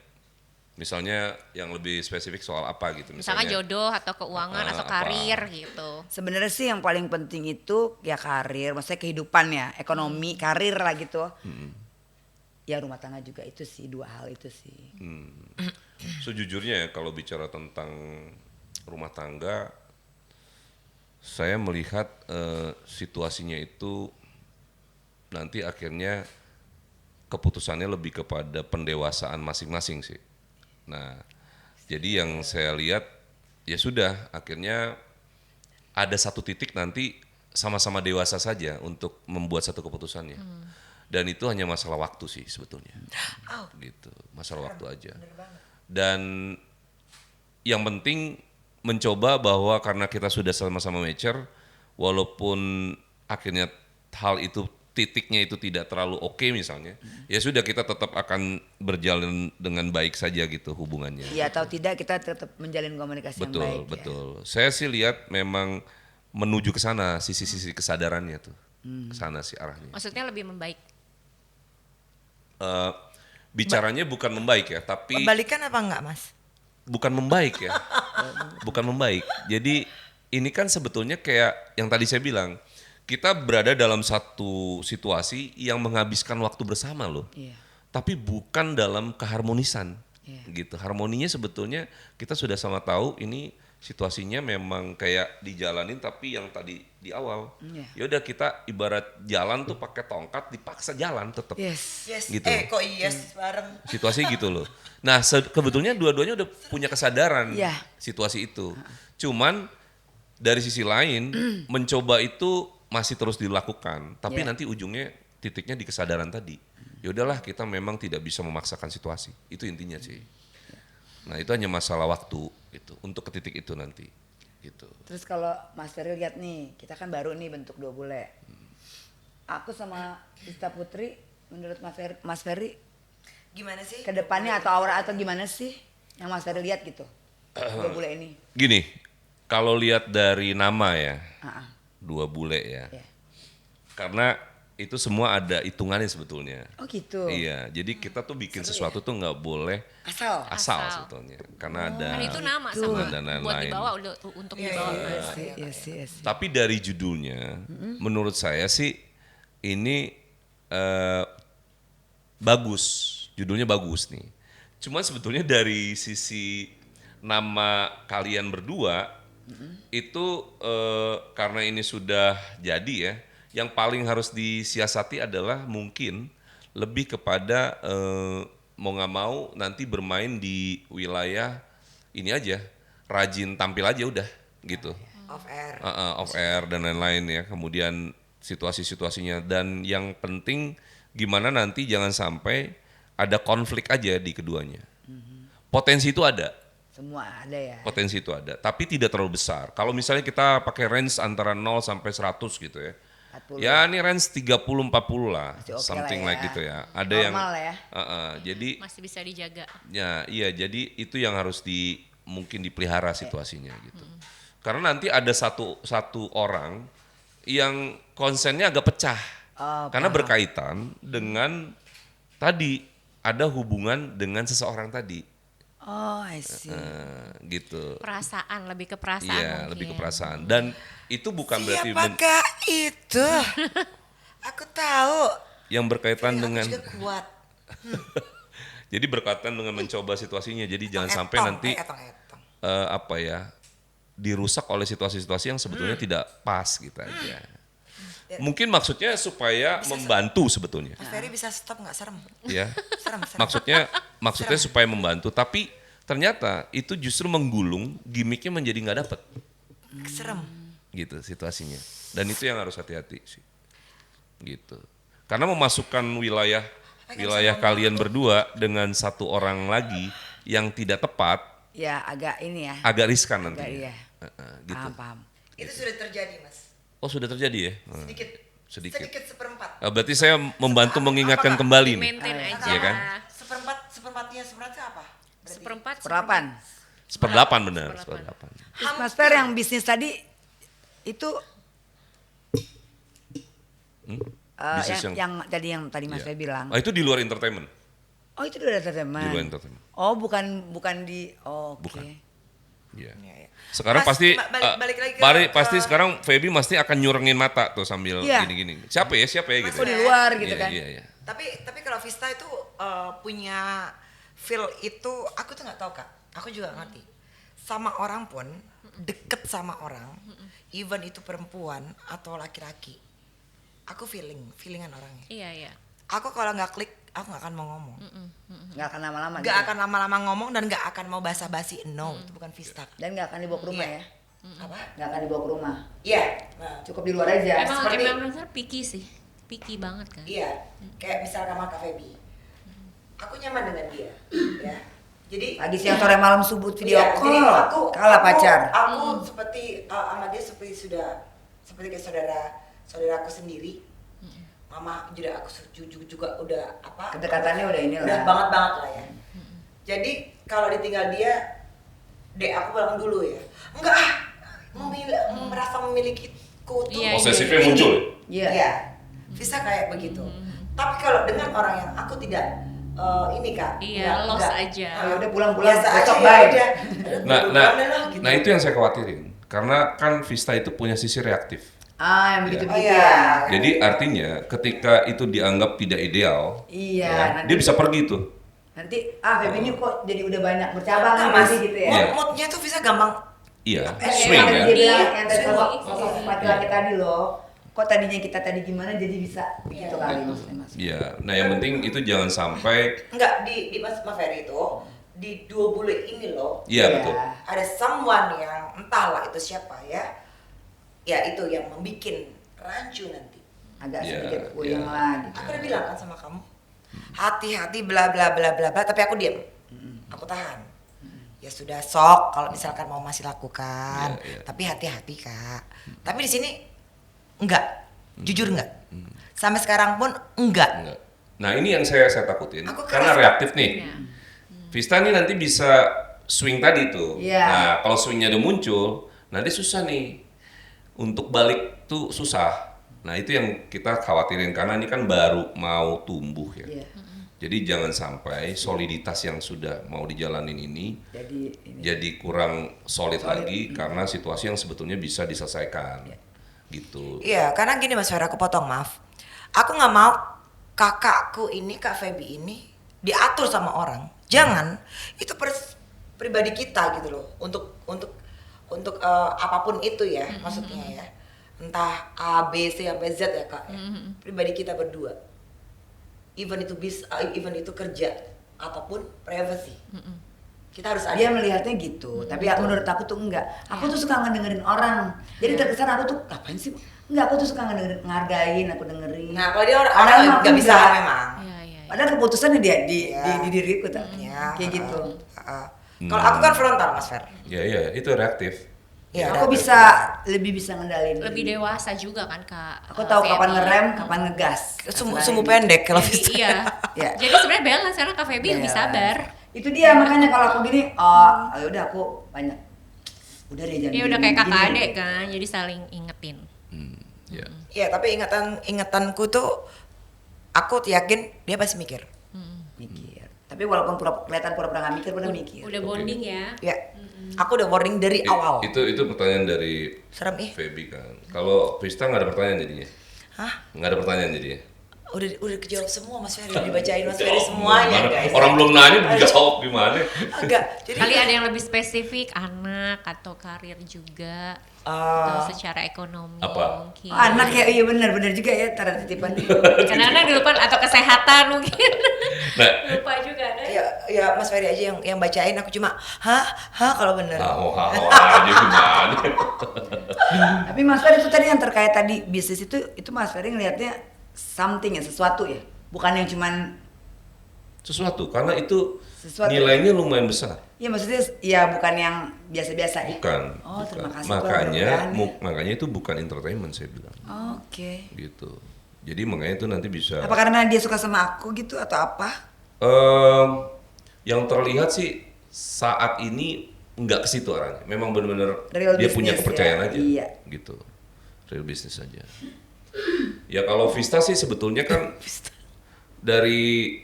Misalnya yang lebih spesifik soal apa gitu? Misalkan Misalnya jodoh atau keuangan atau apa? karir gitu. Sebenarnya sih yang paling penting itu ya karir, maksudnya kehidupan ya, ekonomi, karir lah gitu. Ya rumah tangga juga itu sih, dua hal itu sih. Sejujurnya ya kalau bicara tentang rumah tangga, saya melihat situasinya itu nanti akhirnya keputusannya lebih kepada pendewasaan masing-masing sih. Nah, jadi yang saya lihat ya sudah akhirnya ada satu titik nanti sama-sama dewasa saja untuk membuat satu keputusannya. Dan itu hanya masalah waktu sih sebetulnya. Gitu, masalah waktu aja. Dan yang penting mencoba bahwa karena kita sudah sama-sama mature, walaupun akhirnya hal itu titiknya itu tidak terlalu oke misalnya, ya sudah kita tetap akan berjalan dengan baik saja gitu hubungannya. Iya atau tidak kita tetap menjalin komunikasi yang baik. Betul. Saya sih lihat memang menuju ke sana sisi-sisi kesadarannya tuh, ke sana sih arahnya. Maksudnya lebih membaik. Bicaranya bukan membaik ya, tapi Balikan apa enggak, Mas? bukan membaik ya, bukan membaik. Jadi ini kan sebetulnya kayak yang tadi saya bilang, kita berada dalam satu situasi yang menghabiskan waktu bersama loh, Iya. tapi bukan dalam keharmonisan, Iya. gitu. Harmoninya sebetulnya kita sudah sama tahu ini situasinya memang kayak dijalanin, tapi yang tadi di awal, Iya. ya udah kita ibarat jalan tuh pakai tongkat dipaksa jalan tetap. Yes. Yes. Gitu. Kok yes bareng. Situasi gitu loh. Nah kebetulannya dua-duanya udah punya kesadaran Iya. situasi itu. Cuman dari sisi lain mencoba itu masih terus dilakukan. Tapi Iya. nanti ujungnya titiknya di kesadaran tadi. Ya udahlah kita memang tidak bisa memaksakan situasi. Itu intinya sih. Nah itu hanya masalah waktu gitu untuk ke titik itu nanti. Gitu. Terus kalau Mas Ferry lihat nih, kita kan baru nih bentuk dua bule. Aku sama Vista Putri, menurut Mas Ferry Gimana sih? ke depannya atau aura atau gimana sih yang Mas Ferry lihat gitu? Dua bule ini. Gini, kalau lihat dari nama ya, Ah, ah. dua bule ya. Iya. Karena itu semua ada hitungannya sebetulnya. Oh gitu. Iya, jadi kita tuh bikin sesuatu tuh nggak boleh Asal. asal Asal. sebetulnya, karena ada. Kan itu nama Tuh. sama Dan lain-lain. buat dibawa untuk dibawa. Iya sih, iya sih, iya sih. Tapi dari judulnya, menurut saya sih ini bagus, judulnya bagus nih. Cuma sebetulnya dari sisi nama kalian berdua itu karena ini sudah jadi ya, yang paling harus disiasati adalah mungkin lebih kepada mau nggak mau nanti bermain di wilayah ini aja, rajin tampil aja udah gitu. Off air. Off air dan lain-lain ya. Kemudian situasi-situasinya dan yang penting gimana nanti jangan sampai ada konflik aja di keduanya. Potensi itu ada, Semua ada ya. potensi itu ada, tapi tidak terlalu besar. Kalau misalnya kita pakai range antara 0 sampai 100 gitu ya. 40. Ya ini range 30-40 lah, Masih oke something lah ya. like gitu ya. Ada Normal lah ya. jadi Masih bisa dijaga. ya iya jadi itu yang harus mungkin dipelihara situasinya gitu. Karena nanti ada satu orang yang konsennya agak pecah. Oh, Karena paham. berkaitan dengan tadi ada hubungan dengan seseorang tadi. Oh, I see. Gitu. Perasaan, lebih ke perasaan Iya, mungkin. lebih ke perasaan. Dan itu bukan berarti Siapakah itu? Aku tahu. yang berkaitan Aku dengan juga kuat. jadi berkaitan dengan mencoba situasinya. Jadi jangan sampai Etong, nanti etong. apa ya dirusak oleh situasi-situasi yang sebetulnya tidak pas gitu aja. Mungkin maksudnya supaya membantu sebetulnya, Mas Ferry bisa stop nggak serem? ya. Serem. Maksudnya supaya membantu, tapi ternyata itu justru menggulung, gimmicknya menjadi nggak dapet, Serem. gitu situasinya. Dan itu yang harus hati-hati sih, gitu. Karena memasukkan wilayah kalian berdua dengan satu orang lagi yang tidak tepat, Ya agak ini ya. agak riskan Agak nantinya. iya. Gitu. Paham. Itu sudah terjadi, Mas. Oh sudah terjadi ya? Sedikit. Sedikit. Seperempat. Berarti saya membantu mengingatkan Apakah kembali nih. Maintain aja. Iya kan? Seperempatnya apa? Berarti Seperempat. Perapan. Seperdelapan benar, seperdelapan. Terus Mas Fer yang bisnis tadi itu Bisnis yang tadi Mas Iya. Fer bilang. Itu di luar entertainment. Oh itu udah ada teman. Di luar entertainment. Oh bukan di. Oh, oke. Bukan. Iya. Iya, iya. Sekarang Mas, pasti balik lagi ke- pasti sekarang Feby pasti akan nyurengin mata tuh sambil Iya. gini-gini. Siapa ya gitu. Oh di luar gitu Iya, kan. Iya. Tapi kalau Vista itu punya feel itu aku tuh nggak tahu Kak. Aku juga nggak ngerti. Sama orang pun deket sama orang, even itu perempuan atau laki-laki. Aku feelingan orangnya. Iya, iya. Aku kalau nggak klik, aku nggak akan mau ngomong. Nggak akan lama-lama. Nggak gitu. akan lama-lama ngomong dan nggak akan mau basa-basi. No, itu bukan Vista. Dan nggak akan dibawa ke rumah Iya. ya. Apa? Nggak akan dibawa ke rumah. Iya. Nah, Cukup di luar aja. Emang benar picky sih. Picky banget kan. iya. Kayak misalkan sama Kak Feby. Aku nyaman dengan dia, ya. Jadi Pagi siang sore malam subuh video iya, call. jadi Kalah pacar. Aku seperti sama dia seperti kayak saudaraku sendiri. Mama juga aku juga udah apa? Kedekatannya udah inilah. Udah banget lah ya. Jadi kalau ditinggal dia, dek aku pulang dulu ya. Enggak merasa memilikiku tuh. Iya, Posesifnya muncul. Iya. Iya. Bisa kayak begitu. Tapi kalau dengan orang yang aku tidak ini Kak. Iya, lost aja. Oh, ya udah pulang-pulang Biasa aja besok ya bye. udah. Gitu. Nah itu yang saya khawatirin. Karena kan Vista itu punya sisi reaktif. Yang begitu Oh, begitu iya. ya. Jadi artinya ketika itu dianggap tidak ideal, Iya, ya, nanti- dia bisa pergi tuh. Nanti Feby ini kok jadi udah banyak bercabang Nah, Mas gitu ya. Iya. Moodnya tuh bisa gampang. Iya, Yang swing tadi ya. dia bilang, yang tadi Swing. sosok laki-laki tadi loh. Kok tadinya kita tadi gimana jadi bisa begitu kali maksudnya Mas. Iya, nah yang penting itu jangan sampai, Enggak di Mas Ferry itu di 2 bulan ini loh. iya betul. Ada someone yang entahlah itu siapa ya. Ya itu yang membuat rancu nanti. Agak Iya, sedikit puyeng iya. lah gitu. Aku udah bilang kan sama kamu. Hati-hati bla bla bla bla bla tapi aku diam. Aku tahan. Ya sudah sok kalau misalkan mau masih lakukan. Iya, iya. Tapi hati-hati Kak. Tapi di sini enggak. Jujur enggak. Sampai sekarang pun enggak. Enggak. Nah ini yang saya takutin, Aku karena keras. reaktif nih. Iya. Vista nih nanti bisa swing tadi tuh. Iya. Nah kalau swingnya udah muncul, nanti susah nih untuk balik tuh susah. Nah itu yang kita khawatirin karena ini kan baru mau tumbuh ya. Iya. Jadi jangan sampai soliditas yang sudah mau dijalanin ini Jadi ini. jadi kurang solid lagi karena situasi yang sebetulnya bisa diselesaikan. Gitu. Iya, karena gini Mas Ferry, aku potong maaf. Aku nggak mau kakakku ini, Kak Feby ini diatur sama orang. Jangan, itu pribadi kita gitu loh. Untuk apapun itu ya, maksudnya ya. Entah A, B, C sampai Z ya Kak. Pribadi kita berdua. Even itu kerja ataupun privacy. Kita harus ada. Dia melihatnya gitu, tapi menurut aku tuh enggak. Aku tuh suka ngedengerin orang. Jadi terkesan aku tuh ngapain sih? Enggak, aku tuh suka ngehargain, aku dengerin. Nah, kalau dia orang Padahal nggak aku bisa enggak. memang. Iya, iya. Padahal keputusannya dia di Iya. diriku tuh. Ya, Kayak gitu. Kalau aku kan frontal Mas Fer. Ya itu reaktif. Ya, Aku ada- bisa lebih bisa ngendalin. Lebih dewasa juga kan Kak. Aku tahu kapan Feby. ngerem, kapan ngegas. Sumbu pendek kalau Jadi, bisa. iya. Iya. Jadi sebenarnya balance karena Kak Feby lebih Balance. sabar. Itu dia makanya kalau aku gini, oh udah aku banyak. Udah deh jangan. Iya udah gini, kayak kakak gini. adik kan, jadi saling ingetin. Ya. Iya, tapi ingatanku tuh aku yakin dia pasti mikir. Mikir. Tapi walaupun kelihatan pura-pura nggak mikir, udah mikir. Udah bonding ya. Ya. Aku udah warning dari awal. Itu pertanyaan dari Serem ih. Feby kan. Kalau Vista nggak ada pertanyaan jadinya. Hah? Nggak ada pertanyaan jadinya. Udah kejawab semua Mas Ferry, udah dibacain Mas Ferry semuanya Gimana? guys. Orang belum nanya udah dijawab gimana? Agak. Jadi Kali ada yang lebih spesifik, anak atau karir juga, atau secara ekonomi Apa? mungkin. Oh, anak ya, iya benar juga ya taruh titipan. Kadang-kadang di depan atau kesehatan mungkin. Nah, Lupa juga ada. ya Mas Ferry aja yang bacain, aku cuma hah kalau bener. hao aja gimana? Tapi Mas Ferry itu tadi yang terkait tadi bisnis itu Mas Ferry ngelihatnya something ya, sesuatu ya, bukan yang cuman sesuatu karena itu Sesuatu. nilainya lumayan besar. Iya maksudnya ya bukan yang biasa-biasa ya. Bukan. Oh, bukan. terima kasih. Makanya itu bukan entertainment saya bilang. Oke. Gitu. Jadi makanya itu nanti bisa Apa karena dia suka sama aku gitu atau apa? yang terlihat sih saat ini nggak ke situ arahnya. Memang benar-benar Real dia punya business kepercayaan ya, aja. iya. Gitu. Real business aja. Ya kalau Vista sih sebetulnya kan dari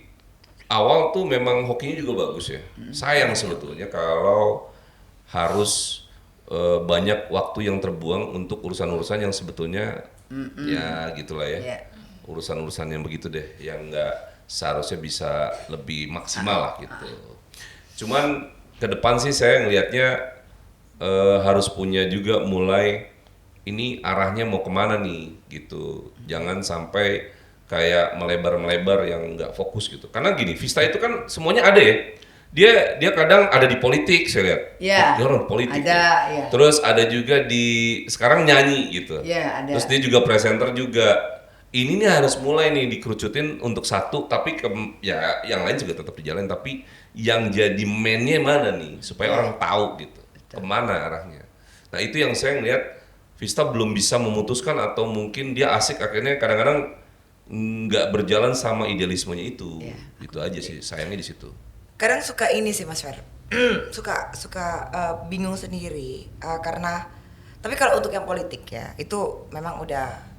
awal tuh memang hokinya juga bagus ya. Sayang sebetulnya kalau harus banyak waktu yang terbuang untuk urusan-urusan yang sebetulnya ya gitulah ya. Iya. Urusan-urusan yang begitu deh, yang nggak seharusnya bisa lebih maksimal lah gitu. Cuman ke depan sih saya ngelihatnya harus punya juga mulai ini arahnya mau kemana nih gitu. Jangan sampai kayak melebar-melebar yang nggak fokus gitu. Karena gini, Vista itu kan semuanya ada ya. Dia kadang ada di politik saya lihat. Iya. Dia orang politik. Ada, ya. iya. Terus ada juga sekarang nyanyi gitu. Iya, ada. Terus dia juga presenter juga. Ini nih harus mulai nih dikerucutin untuk satu, tapi ya yang lain juga tetap dijalan, tapi yang jadi mainnya mana nih supaya orang tahu gitu kemana arahnya. Nah itu yang saya ngeliat Vista belum bisa memutuskan atau mungkin dia asik akhirnya kadang-kadang nggak berjalan sama idealismenya itu. Iya. Itu aja sih sayangnya di situ. Kadang suka ini sih Mas Fer. suka bingung sendiri karena tapi kalau untuk yang politik ya itu memang udah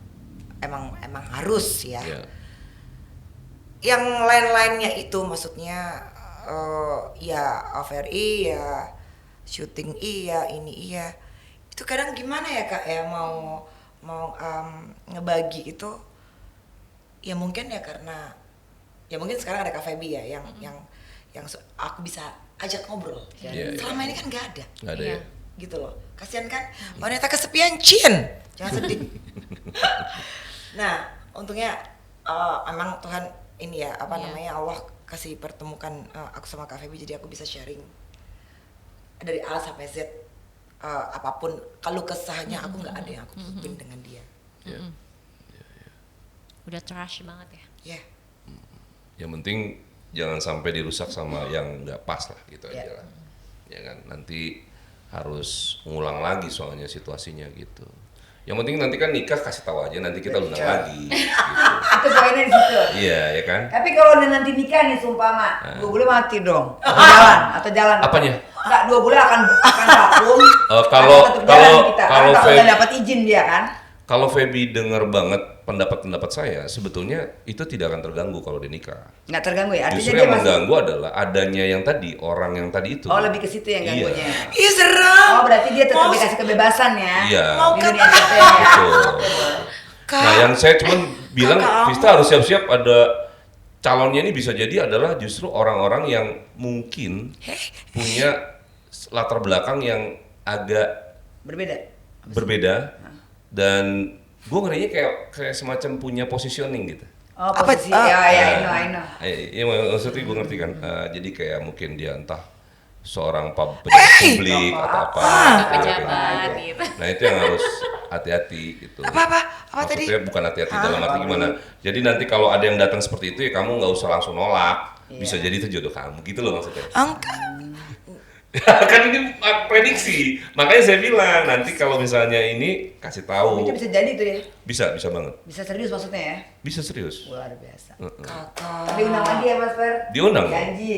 emang harus ya. Ya. Yang lain-lainnya itu maksudnya ya AVRI ya syuting iya ini iya itu kadang gimana ya Kak ya mau ngebagi itu ya mungkin ya karena ya mungkin sekarang ada Kak Feby ya yang aku bisa ajak ngobrol. Iya, Selama ini kan nggak ada. Nggak ada Iya. ya. Gitu loh. Kasihan kan wanita kesepian Cin. Jangan sedih. Nah, untungnya emang Tuhan ini ya apa Iya. namanya Allah kasih pertemukan aku sama Kak Feby jadi aku bisa sharing dari A sampai Z apapun kalau kesahnya aku nggak ada yang aku tutupin dengan dia. Ya. Udah trash banget ya. Ya. Yang penting jangan sampai dirusak sama yang nggak pas lah gitu Ya. aja lah. Ya kan nanti harus ngulang lagi soalnya situasinya gitu. Yang penting nanti kan nikah kasih tahu aja nanti kita undang lagi. Gitu. Itu poinnya di situ. Iya ya kan. Tapi kalau udah nanti nikah nih sumpama, 2 bulan mati dong. Atau jalan. Apanya? Enggak, 2 bulan akan vakum. Kalau Atau tetap jalan kita. kalau Kan Feby- udah dapat izin dia kan. Kalau Feby dengar banget pendapat saya, sebetulnya itu tidak akan terganggu kalau dia nikah. Nggak terganggu ya. Artinya Justru dia yang masih. mengganggu adalah adanya yang tadi, orang yang tadi itu. Oh, lebih ke situ yang Iya. ganggunya. Ih serem. Oh, berarti dia tetap Mau- dikasih kebebasan ya. Iya. Mau Di kata- dunia entertain ya. Betul. Kak, Nah, yang saya cuman bilang Kakak Vista harus siap-siap ada calonnya ini bisa jadi adalah justru orang-orang yang mungkin punya latar belakang yang agak Berbeda. berbeda dan gue ngerinya kayak semacam punya positioning gitu. Oh, Apa- posisi. Ya, I know. Iya maksudnya gue ngerti kan. Jadi kayak mungkin dia entah seorang pejabat publik atau apa. gitu. Pejabat gitu. Nah itu yang harus hati-hati gitu. Apa tadi? Maksudnya bukan hati-hati dalam arti gimana. Jadi nanti kalau ada yang datang seperti itu ya kamu nggak usah langsung nolak. Bisa jadi itu jodoh kamu gitu loh maksudnya. Kan ini prediksi. Makanya saya bilang nanti kalau misalnya ini kasih tahu. Itu bisa jadi tuh ya. Bisa bisa banget. Bisa serius maksudnya ya. Bisa serius. Luar biasa. Kakak. Tapi undang lagi ya Mas Fer. Diundang.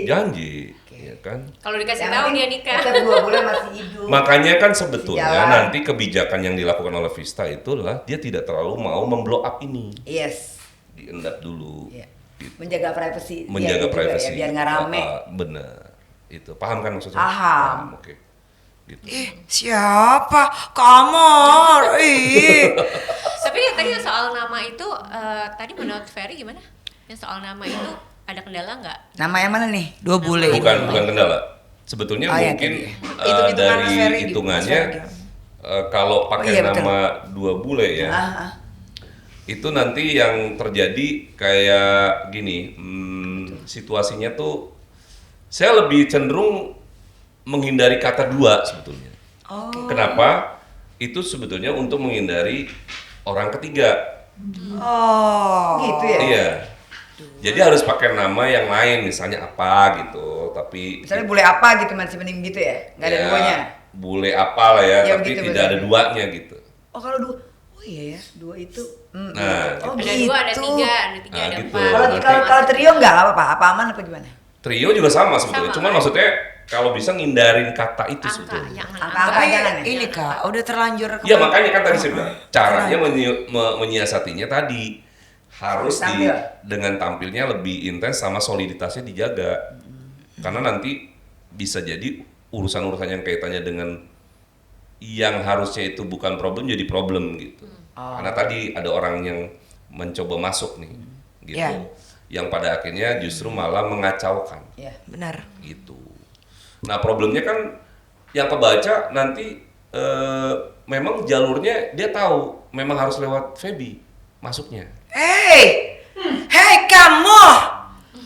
Janji. Ya kan. Kalau dikasih Yang tahu penting dia nikah. Tetap 2 bulan masih hidup. Makanya kan sebetulnya Jalan. nanti kebijakan yang dilakukan oleh Vista itu adalah dia tidak terlalu mau memblow up ini. Yes. Diendap dulu. Iya. Gitu. Menjaga privasi. Menjaga dia juga privasi. Ya, biar nggak rame. Bener. Itu paham kan maksudnya? Paham. Oke. Gitu. Siapa? Kamu. Tapi tadi yang soal nama itu tadi menurut Ferry gimana? Yang soal nama itu ada kendala nggak? Nama yang mana nih? 2 bulan. Bukan kendala. Sebetulnya Oh, iya, mungkin tadi. Hitung-hitungan dari Mas Ferry, hitungannya Mas Ferry. kalau pakai iya, betul. nama 2 bule ya. Itu nanti yang terjadi kayak gini, situasinya tuh saya lebih cenderung menghindari kata 2 sebetulnya. Kenapa? Itu sebetulnya untuk menghindari orang ketiga. Gitu ya. Iya. Jadi harus pakai nama yang lain, misalnya apa gitu. Tapi Misalnya bule apa gitu masih mending gitu ya, nggak ada ya, duanya. Bule apa lah ya, Ya, tapi begitu, tidak ada betul. duanya gitu. Oh kalau dua, oh iya ya, dua itu. Nah, oh Ada gitu. 2, ada 3, ada 3, Nah, ada gitu. 4. Kalau trio nggak apa-apa, apa aman apa gimana? Trio juga sama sebetulnya. Sama, Cuman kan? maksudnya kalau bisa ngindarin kata itu Angka, sebetulnya. jangan Angka. angka. Tapi jangan ya? ini Kak, udah terlanjur Iya makanya kan tadi saya bilang caranya Keren. menyiasatinya tadi harus Tampil. dengan tampilnya lebih intens sama soliditasnya dijaga. Karena nanti bisa jadi urusan-urusan yang kaitannya dengan yang harusnya itu bukan problem jadi problem gitu. Karena tadi ada orang yang mencoba masuk nih gitu. Iya. Yang pada akhirnya justru malah mengacaukan Iya. benar. gitu. Nah problemnya kan yang kebaca nanti memang jalurnya dia tahu memang harus lewat Feby masuknya Hei kamu,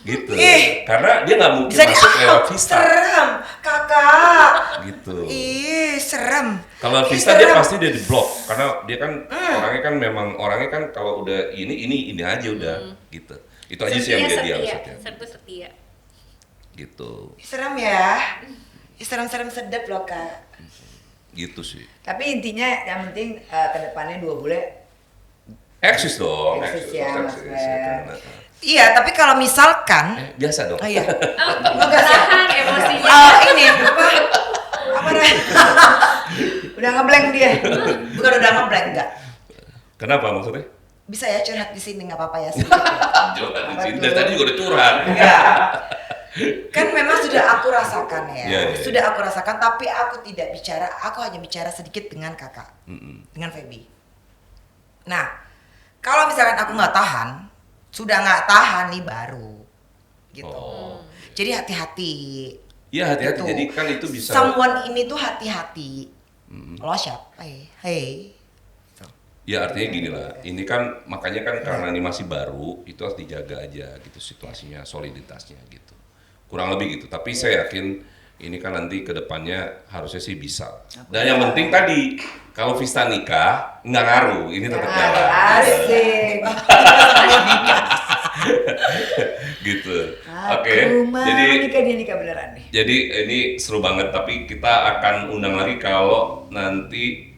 gitu. Ih. Karena dia nggak mungkin jadi masuk lewat Vista serem kakak. gitu. Ih serem. Kalau Ih, Vista dia serem. pasti dia di blok karena dia kan orangnya kan kalau udah ini aja udah gitu. Itu aja sih yang Setia, jadi dia setia. maksudnya Serbu setia. gitu. Serem ya. Ih, serem-serem sedap loh kak. Gitu sih. Tapi intinya yang penting kedepannya dua bule. Eksis dong. Eksis ya, Mas eksis, Fer. kan. Iya tapi kalau misalkan, Biasa dong. oh iya, Tahan emosinya. ini apa namanya? Udah ngeblank dia. Bukan udah ngeblank enggak? Kenapa maksudnya? Bisa ya curhat di sini nggak apa-apa ya sedikit. Ya. Curhat di sini dari tadi juga udah curhat. Ya. Kan memang sudah aku rasakan ya. Iya, iya. Sudah aku rasakan tapi aku tidak bicara, aku hanya bicara sedikit dengan kakak. Dengan Feby. Nah, kalau misalkan aku nggak tahan, sudah nggak tahan nih baru. Gitu. Oh. Jadi hati-hati. Iya hati-hati. Gitu. Jadi kan itu bisa. Someone ini tuh hati-hati. Lo siapa? Hey. Ya artinya gini lah. Ini kan makanya kan karena ini masih baru, itu harus dijaga aja gitu situasinya, soliditasnya gitu. Kurang lebih gitu. Tapi saya yakin ini kan nanti ke depannya harusnya sih bisa. Dan yang penting tadi kalau Vista nikah nggak ngaruh, ini tetap jalan. Asik. Gitu. Oke. Aku mau Jadi nikah, dia nikah beneran nih. Jadi ini seru banget, tapi kita akan undang lagi kalau nanti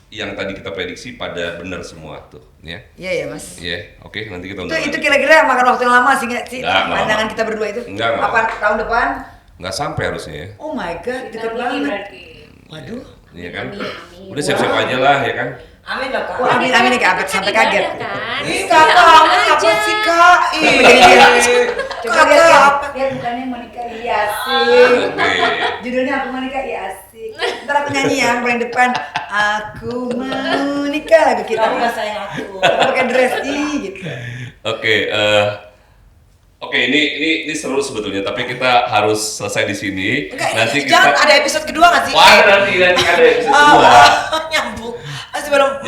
yang tadi kita prediksi pada benar semua tuh, ya. Iya ya mas. Iya, oke nanti kita Itu undang itu lagi. kira-kira makan waktu yang lama sih nggak sih? Nggak Pandangan lama. kita berdua itu. Nggak Apa tahun depan? Nggak sampai harusnya ya. Oh my god, deket Tahun ini banget. berarti. Waduh. Iya kan? Amin, amin. Udah siap-siap aja lah ya kan. Amin loh kak. Wah, amin nih kaget sampai kaget. Kan? Ih kakak, amin apa sih kak? Ih, Coba kakak lihat, apa? lihat bukannya mau nikah iya asik. Oke. Judulnya aku mau nikah iya asik. Ntar aku nyanyi ya paling depan. Aku mau nikah lagu kita. Kamu nggak sayang aku. Aku pakai dress gitu. Oke, oke ini seru sebetulnya, tapi kita harus selesai di sini. Enggak, Nanti jangan kita ada episode kedua nggak sih? Wah, nanti ada episode kedua. Nyambung.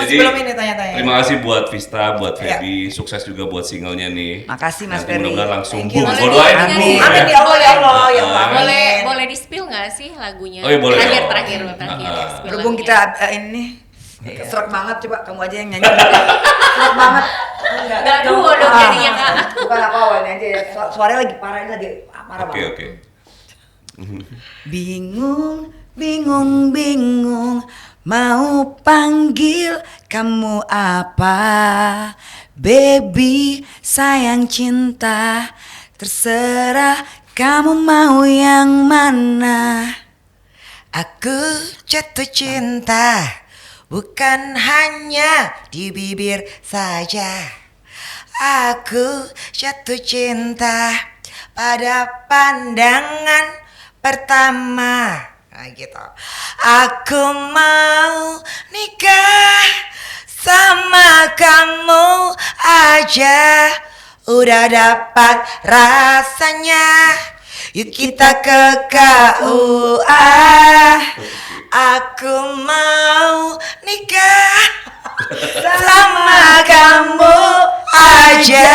Sebelum ini tanya-tanya. Terima kasih buat Vista, buat Iya. Feby, sukses juga buat singlenya nih. Makasih, Mas Nanti Ferry. mudah-mudahan langsung Thank you. boom. Boleh Gua doain di- boom Amin ya Allah ya Allah ya Allah. Amin. Boleh boleh di spill nggak sih lagunya? Oh, iya, boleh. Terakhir Ah, spill Berhubung lagunya. kita ini serak banget, coba kamu aja yang nyanyi. Serak banget. Nggak duo dong jadinya, Kak. Bukan apa awalnya aja ya. Suaranya lagi parah, ini lagi parah Oke, banget. oke. Bingung, bingung, bingung, mau panggil kamu apa? Baby, sayang cinta, terserah kamu mau yang mana. Aku jatuh cinta bukan hanya di bibir saja. Aku jatuh cinta pada pandangan pertama. Nah, gitu. Aku mau nikah sama kamu aja. Udah dapat rasanya. Yuk kita ke KUA. Aku mau nikah sama kamu aja.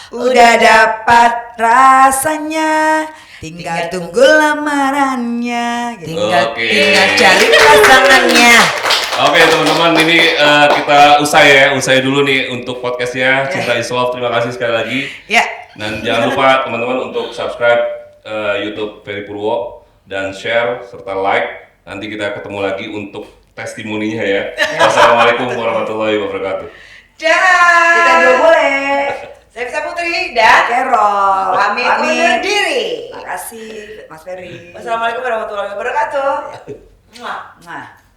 Udah dapat rasanya, tinggal tunggu lamarannya. Gitu. Tinggal Oke. tinggal cari pasangannya. Oke teman-teman. teman-teman ini kita usai dulu nih untuk podcastnya Cinta is Love. Terima kasih sekali lagi. Ya. Dan jangan lupa teman-teman untuk subscribe YouTube Ferry Purwo dan share serta like. Nanti kita ketemu lagi untuk testimoninya ya. Wassalamualaikum warahmatullahi wabarakatuh. Kita Dan juga boleh. saya bisa Putri dan Kerol. pamit undur diri. Makasih Mas Ferry. Wassalamualaikum warahmatullahi wabarakatuh. Muah. Nah.